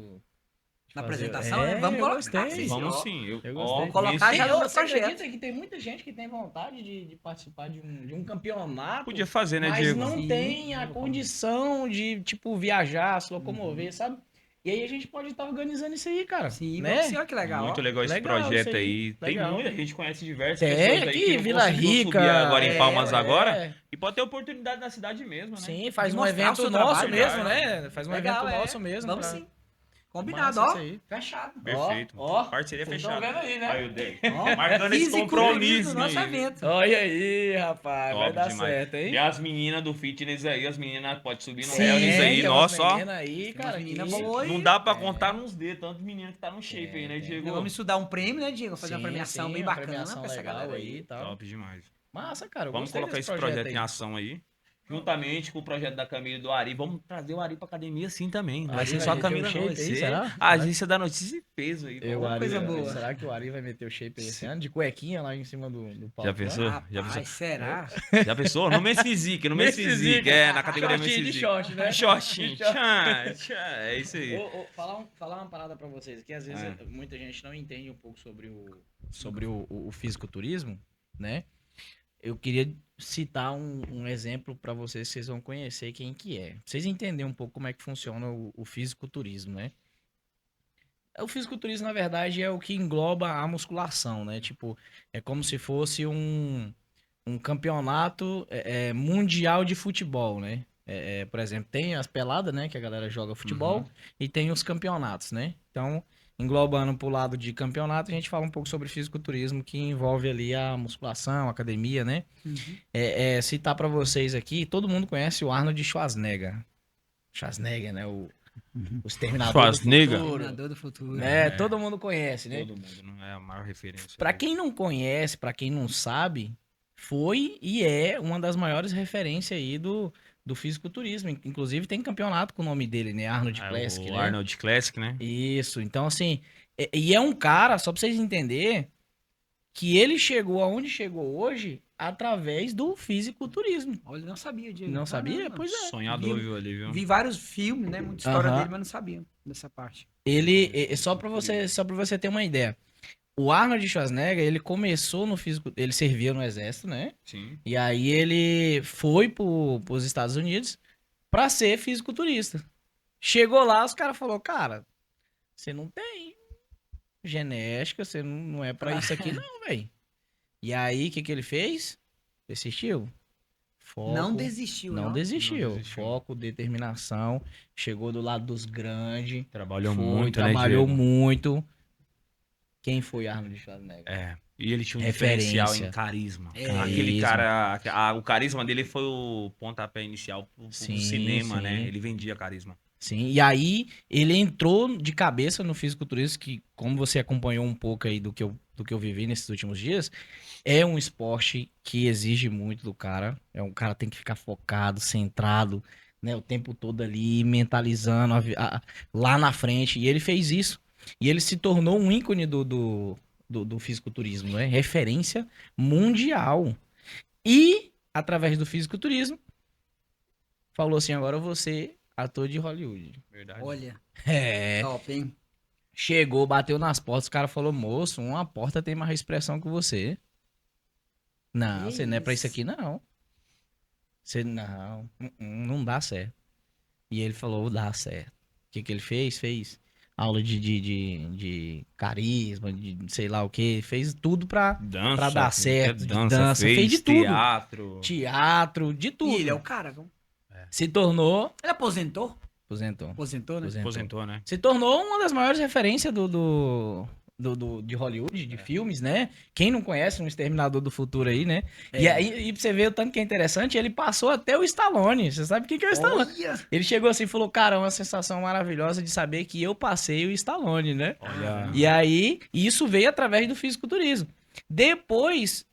Na fazer- apresentação, né? Vamos eu colocar, gostei. sim. Vamos ó. sim. Eu ó, gostei. Colocar esse- já no meu Você projeto. acredita que tem muita gente que tem vontade de participar de um campeonato, Podia fazer, né, mas Diego? não Sim. tem a condição de, tipo, viajar, se locomover, sabe? E aí a gente pode estar organizando isso aí, cara. Sim, né? vamos sim, ó, que legal. Muito ó. legal esse Legal projeto isso aí, aí. Tem legal. muita gente conhece diversas Tem, pessoas aí aqui, que não Vila conseguiu Rica. subir agora em Palmas é, agora. E pode ter oportunidade na cidade mesmo, né? Sim, faz De um mostrar o evento seu nosso trabalho, mesmo, né? né? Faz um Legal, evento é. nosso mesmo. Vamos pra- sim. Combinado, Massa ó. isso aí. Fechado. Perfeito. Ó, Parceria vocês fechada. tão vendo aí, né? Aí o Dei. Ó, Marcando esse fisiculturismo compromisso do nosso aí. evento. Olha aí, rapaz. vai Top dar demais. certo, hein? E as meninas do fitness aí, as meninas podem subir no Sim, Hellis aí, tem umas nossa, ó. meninas aí, cara. meninas que- boas. Não dá pra contar nos dedos, tanto menina que tá no shape aí, né, tem. Diego? Vamos estudar um prêmio, né, Diego? Fazer uma Sim, premiação sim, bem uma bacana premiação pra essa legal galera aí e aí. tal. Top demais. Massa, cara. eu Vamos gostei colocar desse esse projeto aí. em ação aí. Juntamente com o projeto da Camila e do Ari. Vamos trazer o Ari pra academia assim também. Não vai Ari ser vai só a meter o Camila, não. shape Vai aí, ser será? a agência da notícia e peso aí. Eu, pô. Ari, coisa boa. Será que o Ari vai meter o shape aí esse ano? De cuequinha lá em cima do palco. Já pensou? né? Já pensou? Rapaz, será? Já pensou? No Mês Physique, no Mês Mês Physique. Physique. É, na categoria Mês Shortinho de Physique. short, né? De shortinho. De short. Tchá, tchá, é isso aí. Falar uma parada pra vocês, que às vezes É. muita gente não entende um pouco sobre o fisiculturismo, né? eu queria citar um exemplo para vocês vão conhecer quem que é. Pra vocês entenderem um pouco como é que funciona o fisiculturismo, né? O fisiculturismo, na verdade, é o que engloba a musculação, né? Tipo, é como se fosse um campeonato mundial de futebol, né? Por exemplo, tem as peladas, né? Que a galera joga futebol, Uhum. e tem os campeonatos, né? Então, englobando pro lado de campeonato, a gente fala um pouco sobre fisiculturismo, que envolve ali a musculação, a academia, né? Uhum. Citar pra vocês aqui, todo mundo conhece o Arnold Schwarzenegger. Schwarzenegger, né? O Exterminador do Schwarzenegger? Futuro. Treinador do futuro. Né? Todo mundo conhece, né? Todo mundo, não é a maior referência. Pra quem não conhece, pra quem não sabe, foi e é uma das maiores referências aí do fisiculturismo. Inclusive tem campeonato com o nome dele, né? Arnold Classic, o né? Arnold Classic, né? Isso. Então, assim, e é um cara, só pra vocês entenderem, que ele chegou aonde chegou hoje através do fisiculturismo. Olha, não sabia, Diego. Não sabia? Caramba. Pois é. Sonhador, viu, ali, viu? Vi vários filmes, né? Muita história Aham. dele, mas não sabia dessa parte. Só pra você ter uma ideia. O Arnold Schwarzenegger, ele começou no físico, ele servia no exército, né? Sim. E aí ele foi pros Estados Unidos pra ser fisiculturista. Chegou lá, os caras falaram, cara, você não tem genética, você não é pra isso aqui não, velho. E aí, o que ele fez? Persistiu. Foco. Não desistiu, Não não. desistiu. Não desistiu. Foco, determinação. Chegou do lado dos grandes. Trabalhou Foi, muito, né, trabalhou Diego? muito. Quem foi Arnold Schwarzenegger? É. E ele tinha um Referência. diferencial em carisma. É. Aquele Carisma. cara, o carisma dele foi o pontapé inicial pro Sim, cinema, sim. né? Ele vendia carisma. Sim, e aí ele entrou de cabeça no fisiculturismo, que como você acompanhou um pouco aí do que eu vivi nesses últimos dias, é um esporte que exige muito do cara. Um cara tem que ficar focado, centrado, né, o tempo todo ali, mentalizando lá na frente. E ele fez isso. E ele se tornou um ícone do fisiculturismo, né? Referência mundial. E, através do fisiculturismo, falou assim, agora você ator de Hollywood. Verdade. Olha, É. top, hein? Chegou, bateu nas portas, o cara falou, moço, uma porta tem mais expressão que você. Não, Que você não é pra isso isso? aqui, não. Você, não dá certo. E ele falou, dá certo. O que ele fez? Fez aula de carisma, de sei lá o que. Fez tudo pra Dança, dar fez certo, até de dança, fez de tudo. teatro. Teatro, de tudo. E ele é o cara, viu? Se tornou... Ele aposentou? Aposentou. Aposentou, né? Aposentou, né? Se tornou uma das maiores referências de Hollywood, de filmes, né? Quem não conhece um Exterminador do Futuro aí, né? É. E aí, e pra você ver o tanto que é interessante, ele passou até o Stallone. Você sabe quem que é o Stallone? Olha! Ele chegou assim e falou, cara, é uma sensação maravilhosa de saber que eu passei o Stallone, né? Olha. E aí, isso veio através do fisiculturismo. Depois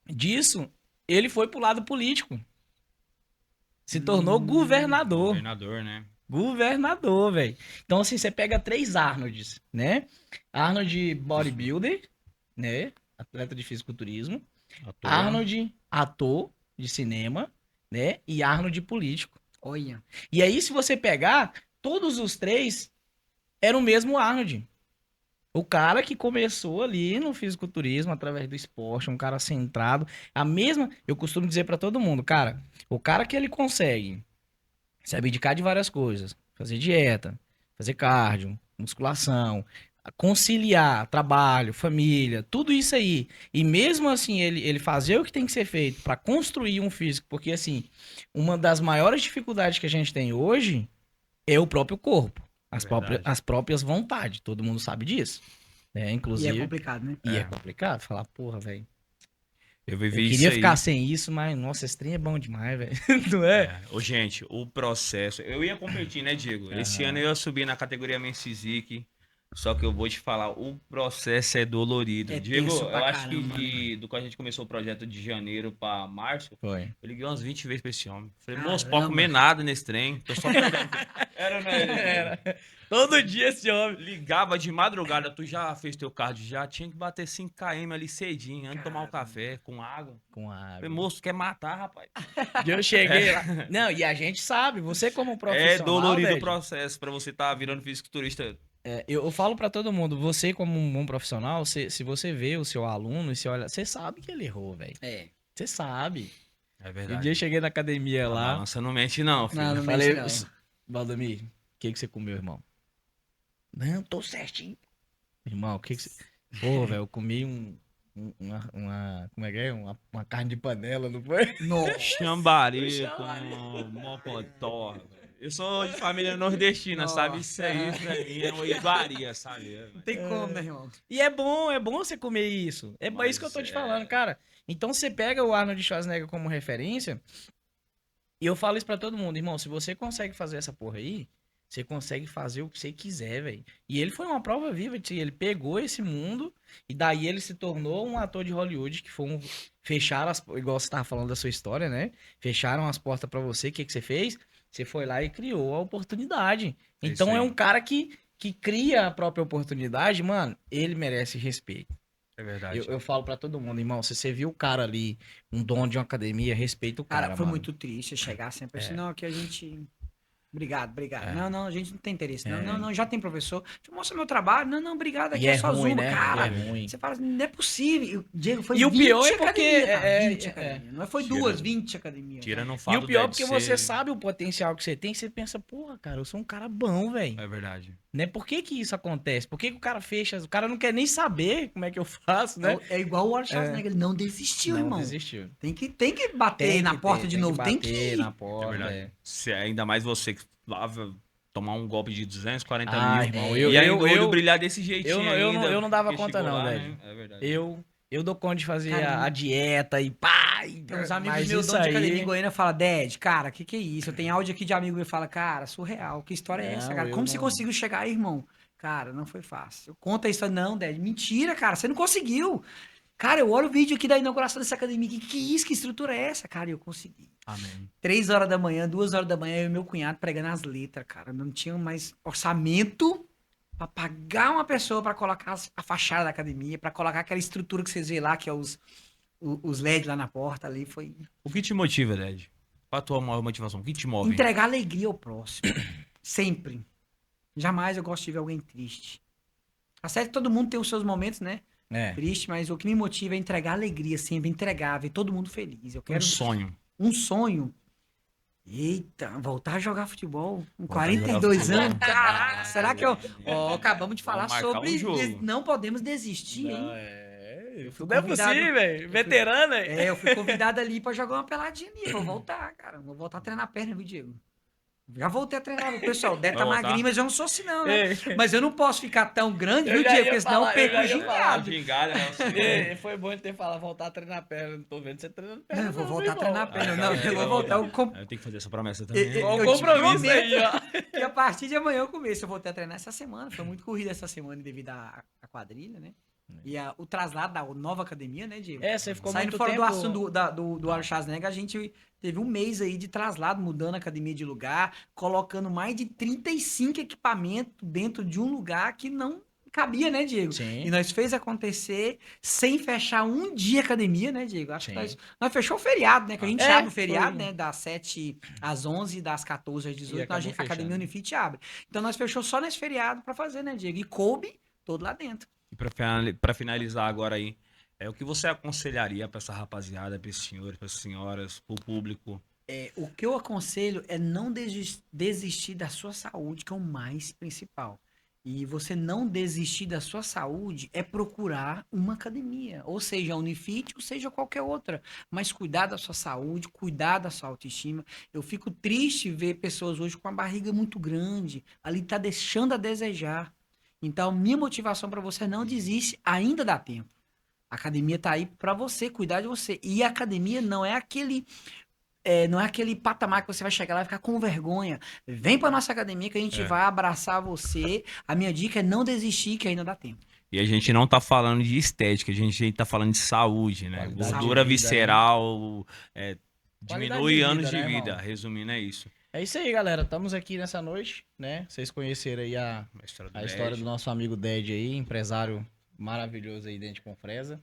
disso, ele foi pro lado político. Se tornou governador. Governador, né? Governador, velho. Então, assim, você pega 3 Arnolds, né? Arnold bodybuilder, né? Atleta de fisiculturismo. Ator. Arnold ator de cinema, né? E Arnold político. Olha. E aí, se você pegar, todos os 3 eram o mesmo Arnold. O cara que começou ali no fisiculturismo através do esporte, um cara centrado. Eu costumo dizer pra todo mundo, cara, o cara que ele consegue se abdicar de várias coisas, fazer dieta, fazer cardio, musculação, conciliar trabalho, família, tudo isso aí. E mesmo assim ele fazer o que tem que ser feito pra construir um físico, porque assim, uma das maiores dificuldades que a gente tem hoje é o próprio corpo, Verdade. as próprias vontades, todo mundo sabe disso, né? E é Inclusive, complicado, né? e é complicado falar, porra, velho. Eu Eu vivi isso queria aí. ficar sem isso, mas nossa, esse trem é bom demais, velho. Não é? Ô, gente, o processo. Eu ia competir, né, Diego? Esse ano eu ia subir na categoria Men's Physique. Só que eu vou te falar, o processo é dolorido. É Diego, tenso eu pra acho caramba, que do que a gente começou o projeto de janeiro pra março, Foi. eu liguei umas 20 vezes pra esse homem. Falei, moço, Caramba. pode comer nada nesse trem. Tô só pegando. Era, né? Era. Todo dia esse homem. Ligava de madrugada, tu já fez teu cardio já, tinha que bater 5 km ali cedinho, antes de tomar o café, com água. Com Falei, água. moço, quer matar, rapaz? Eu cheguei lá. Não, e a gente sabe, você como profissional, É dolorido velho, o processo pra você estar virando fisiculturista. eu falo pra todo mundo, você como um bom profissional, se você vê o seu aluno e você olha, você sabe que ele errou, velho. É. Você sabe. É Um verdade. dia eu cheguei na academia A lá. balança não mente, não, filho. Não, não Falei, mente, não. Valdemir, o que você comeu, irmão? Não, tô certinho. Irmão, o que você. Pô, velho, eu comi como é que é? Uma carne de panela, não foi? Nossa. Xambari com mocotó. Eu sou de família nordestina, sabe? Isso aí pra mim é uma iguaria, sabe? Não tem como, né, irmão? E é bom você comer isso. É Mas isso que eu tô te falando, cara. Então você pega o Arnold Schwarzenegger como referência, e eu falo isso pra todo mundo, irmão, se você consegue fazer essa porra aí, você consegue fazer o que você quiser, velho. E ele foi uma prova viva de ele pegou esse mundo e daí ele se tornou um ator de Hollywood que foi fecharam as, igual você tava falando da sua história, né? Fecharam as portas pra você, o que que você fez? Você foi lá e criou a oportunidade. É isso Então é aí. um cara que cria a própria oportunidade, mano, ele merece respeito. É verdade. Eu falo pra todo mundo, irmão, se você viu o cara ali, um dono de uma academia, respeita o cara, Cara, foi mano. muito triste chegar sempre assim, não, aqui a gente... Obrigado. É. Não, a gente não tem interesse. É. Não, já tem professor. Mostra meu trabalho. Não, obrigado, aqui E é é só ruim, Zumba, né? cara. E é ruim. Você fala assim, não é possível. O Diego foi E o 20 pior é porque academia, cara, é- 20 é- academia. Não foi Tira- 20 academias. Tira né? no E fato o pior é de porque ser- você sabe o potencial que você tem, você pensa, porra, cara, eu sou um cara bom, velho. É verdade. Né? Por que que isso acontece? Por que que o cara fecha? O cara não quer nem saber como é que eu faço, né? É igual o Arnold Schwarzenegger, ele não desistiu, Não irmão. desistiu. Tem que bater na porta de novo. Tem que bater ir. na É porta. verdade. É. Se ainda mais você que lava, tomar um golpe de 240 Ah, mil. irmão, E ainda o olho brilhar desse jeitinho eu não dava porque conta chegou não, lá, velho. né? É verdade. Eu dou conta de fazer Cara, a dieta e pá. Tem uns amigos mas meus, isso dono de aí- academia em Goiânia, fala, Ded, cara, que é isso? Eu tenho áudio aqui de amigo meu que fala, cara, surreal, que história é essa, Não, cara? eu Como você não- conseguiu chegar aí, irmão? Cara, não foi fácil. Conta isso, não, Ded, mentira, cara, você não conseguiu. Cara, eu olho o vídeo aqui da inauguração dessa academia, que isso, que estrutura é essa? Cara, eu consegui. Amém. 3 horas da manhã, 2 horas da manhã, eu e meu cunhado pregando as letras, cara. Não tinha mais orçamento pra pagar uma pessoa pra colocar a fachada da academia, pra colocar aquela estrutura que vocês vê lá, que é os LED lá na porta ali, foi O que te motiva, Ded? Qual a tua maior motivação? O que te move? entregar alegria ao próximo. Sempre. Jamais eu gosto de ver alguém triste. Tá certo que todo mundo tem os seus momentos, né? É. Triste, mas o que me motiva é entregar alegria sempre, entregar, ver todo mundo feliz. Eu Um quero sonho. um sonho. Eita, voltar a jogar futebol com Voltar a jogar 42 futebol. anos. Caraca, será que eu. Ó, acabamos de falar Vamos marcar sobre. um jogo. Não podemos desistir, hein? Tudo fui é convidado- possível, velho. Veterano, hein? É, eu fui convidado ali pra jogar uma peladinha ali. Vou voltar, cara. Vou voltar a treinar a perna, viu, Diego? Já voltei a treinar. O pessoal deve Vai estar voltar? magrinho, mas eu não sou assim, não, né? Ei. Mas eu não posso ficar tão grande, Eu viu, já Diego? ia Porque senão eu falar, perco eu o já ia gingado. Gingada, né? Foi bom ele ter falado, voltar a treinar a perna. Não tô vendo você treinando perna. Não, eu vou não, voltar a meu treinar a irmão. perna. Não, eu vou voltar. Eu Eu tenho que fazer essa promessa também. Eu- Ó, o eu te compromisso aí, prometo. ó. E a partir de amanhã eu começo. Eu voltei a treinar essa semana. Foi muito corrida essa semana devido à quadrilha, né? E o traslado da nova academia, né, Diego? É, você ficou Saindo muito fora tempo... do assunto do Arnold Schwarzenegger, a gente teve um mês aí de traslado, mudando a academia de lugar, colocando mais de 35 equipamentos dentro de um lugar que não cabia, né, Diego? Sim. E nós fez acontecer sem fechar um dia a academia, né, Diego? Acho que Sim. nós fechou o feriado, né? Que a gente É, abre o feriado, foi. né? Das 7 às 11, das 14 às 18, acabou a academia fechando. Unifit abre. Então nós fechou só nesse feriado pra fazer, né, Diego? E coube todo lá dentro. E pra finalizar agora aí, o que você aconselharia pra essa rapaziada, pra esses senhores, pra essas senhoras, pro público? O que eu aconselho é não desistir da sua saúde, que é o mais principal. E você não desistir da sua saúde é procurar uma academia, ou seja, a Unifit, ou seja, qualquer outra. Mas cuidar da sua saúde, cuidar da sua autoestima. Eu fico triste ver pessoas hoje com a barriga muito grande, ali tá deixando a desejar. Então, minha motivação para você é não desiste, ainda dá tempo. A academia tá aí para você, cuidar de você. E a academia não é aquele patamar que você vai chegar lá e ficar com vergonha. Vem para nossa academia que a gente vai abraçar você. A minha dica é não desistir, que ainda dá tempo. E a gente não tá falando de estética, a gente tá falando de saúde, né? Qualidade Gordura de vida, visceral, Qualidade diminui de anos vida, de né, vida. irmão? Resumindo, é isso. É isso aí, galera. Estamos aqui nessa noite, né? Vocês conheceram aí a A história do história Ded. do nosso amigo Ded aí, empresário maravilhoso aí dentro de Confresa.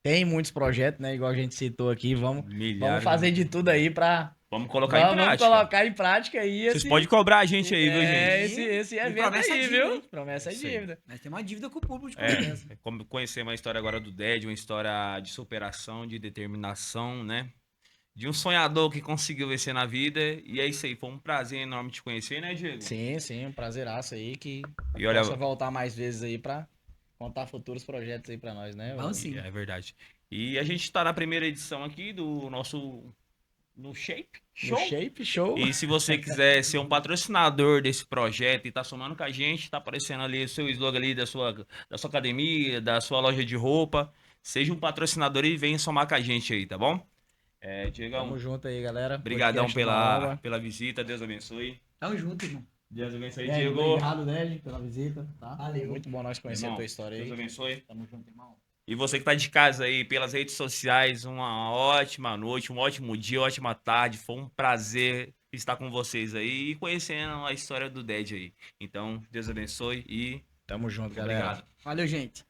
tem muitos projetos, né? Igual a gente citou aqui. Vamos Milhares. fazer de tudo aí pra. Vamos colocar em Vamos prática. colocar em prática aí. Vocês podem cobrar a gente aí, viu, É, gente? esse E evento promessa aí, é dívida, viu? hein? Promessa é Isso aí. dívida. Nós temos uma dívida com o público de É, confiança. como conhecer uma história agora do Ded, uma história de superação, de determinação, né? De um sonhador que conseguiu vencer na vida. E é isso aí, foi um prazer enorme te conhecer, né, Diego? Sim, um prazeraço aí que E olha, possa voltar mais vezes aí pra contar futuros projetos aí pra nós, né? Vamos sim. é verdade. E a gente tá na primeira edição aqui do nosso no Shape No Show. Shape Show. E se você quiser ser um patrocinador desse projeto e tá somando com a gente, tá aparecendo ali o seu slogan ali da sua academia, da sua loja de roupa. Seja um patrocinador e venha somar com a gente aí, tá bom? Diegão, Tamo junto aí, galera. brigadão Podcast do Maromba. pela visita. Deus abençoe. Tamo junto, irmão. Deus abençoe, Ded, Diego. obrigado, Ded, pela visita. Tá? Valeu. Muito bom nós conhecer Irmão, a tua história Deus aí. abençoe. Tamo junto, irmão. E você que tá de casa aí, pelas redes sociais, uma ótima noite, um ótimo dia, ótima tarde. Foi um prazer estar com vocês aí e conhecendo a história do Ded aí. Então, Deus abençoe e Tamo junto, galera. obrigado. Valeu, gente.